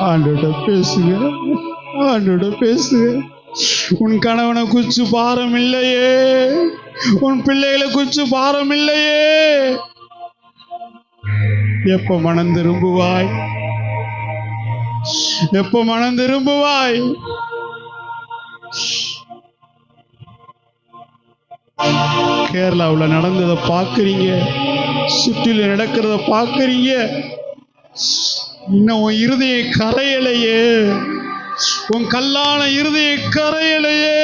ஆண்டவர்கிட்ட பேசுங்க. ஆண்டோட பேசு. உன் கணவனை குறிச்சு பாரம் இல்லையே, உன் பிள்ளைகளை குறிச்சு பாரம் இல்லையே. எப்ப மனம் திரும்புவாய்? எப்ப மனம் திரும்புவாய்? கேரளாவில் நடந்ததை பார்க்குறீங்க, சுற்றில நடக்கிறத பார்க்குறீங்க. இன்னும் உன் இருதய கரையலையே, உன் கல்லான இருதய கரையலையே,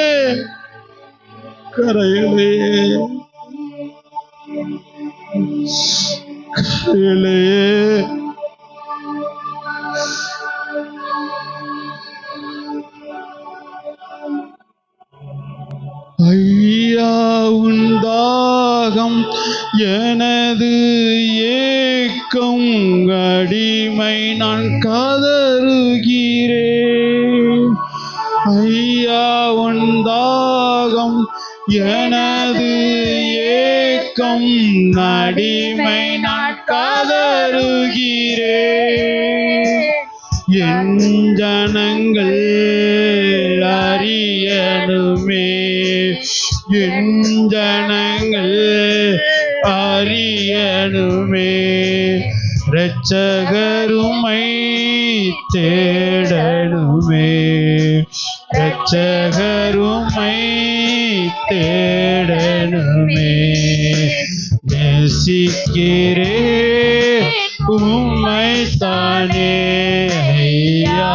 கரையலையே, கரையலையே. ஐயா உன் தாகம் எனது ஏக்கம், அடிமை நான் கதறுகிறேன். ஐயா உன் தாகம் எனது ஏக்கம், அடிமை நான் கதறுகிறேன். என் ஜனங்கள் அறியணுமே, என் ஜனங்கள் அறியணுமே, இரட்சகருமை தேடணுமே, இரட்சகருமை தேடணுமே. நேசிக்கிறே உம்மை தானே ஐயா,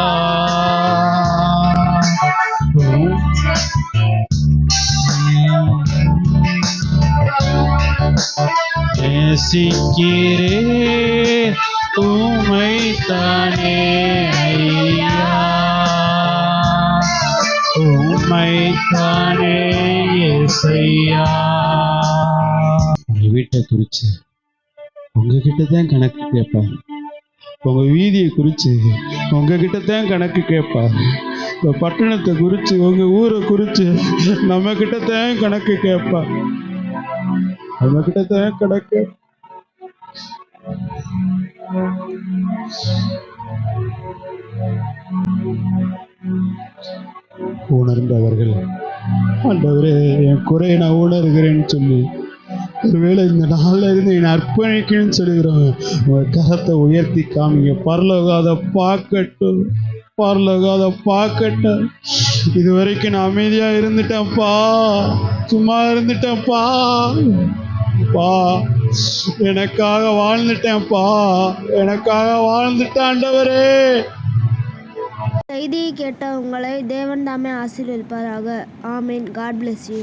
நேசிக்கிறே உம்மை தானே ஐயா, உம்மை தானே இயேசையா. உங்க வீட்டை குறிச்சு உங்ககிட்ட தான் கணக்கு கேட்பார். உங்க வீதியை குறிச்சு உங்ககிட்ட தான் கணக்கு கேட்பார். இந்த பட்டணத்தை குறிச்சு உங்க ஊரை குறிச்சு நம்ம கிட்ட தான் கணக்கு கேட்பார். நம்ம கிட்ட தான் கணக்கு. உணர்ந்தவர்கள் ஆண்டவரே என் குறையை நான் உணர்கிறேன்னு சொல்லி ஒருவேளை இந்த நாள்ல இருந்து என்னை அர்ப்பணிக்கணும்னு சொல்லுகிறோம். உங்க கரத்தை உயர்த்தி காமிங்க. பரலோகாத பார்க்கட்டும், பரலோகாத பார்க்கட்டும். இது வரைக்கும் நான் அமைதியா இருந்துட்டேன்ப்பா, சும்மா இருந்துட்டேன்ப்பா, பா எனக்காக வாழ்ந்துட்டேன்ப்பா, எனக்காக வாழ்ந்துட்டேன் ஆண்டவரே. செய்தியை கேட்ட உங்களை தேவன் தாமே ஆசீர்வதிப்பாராக. ஆமேன். God bless you.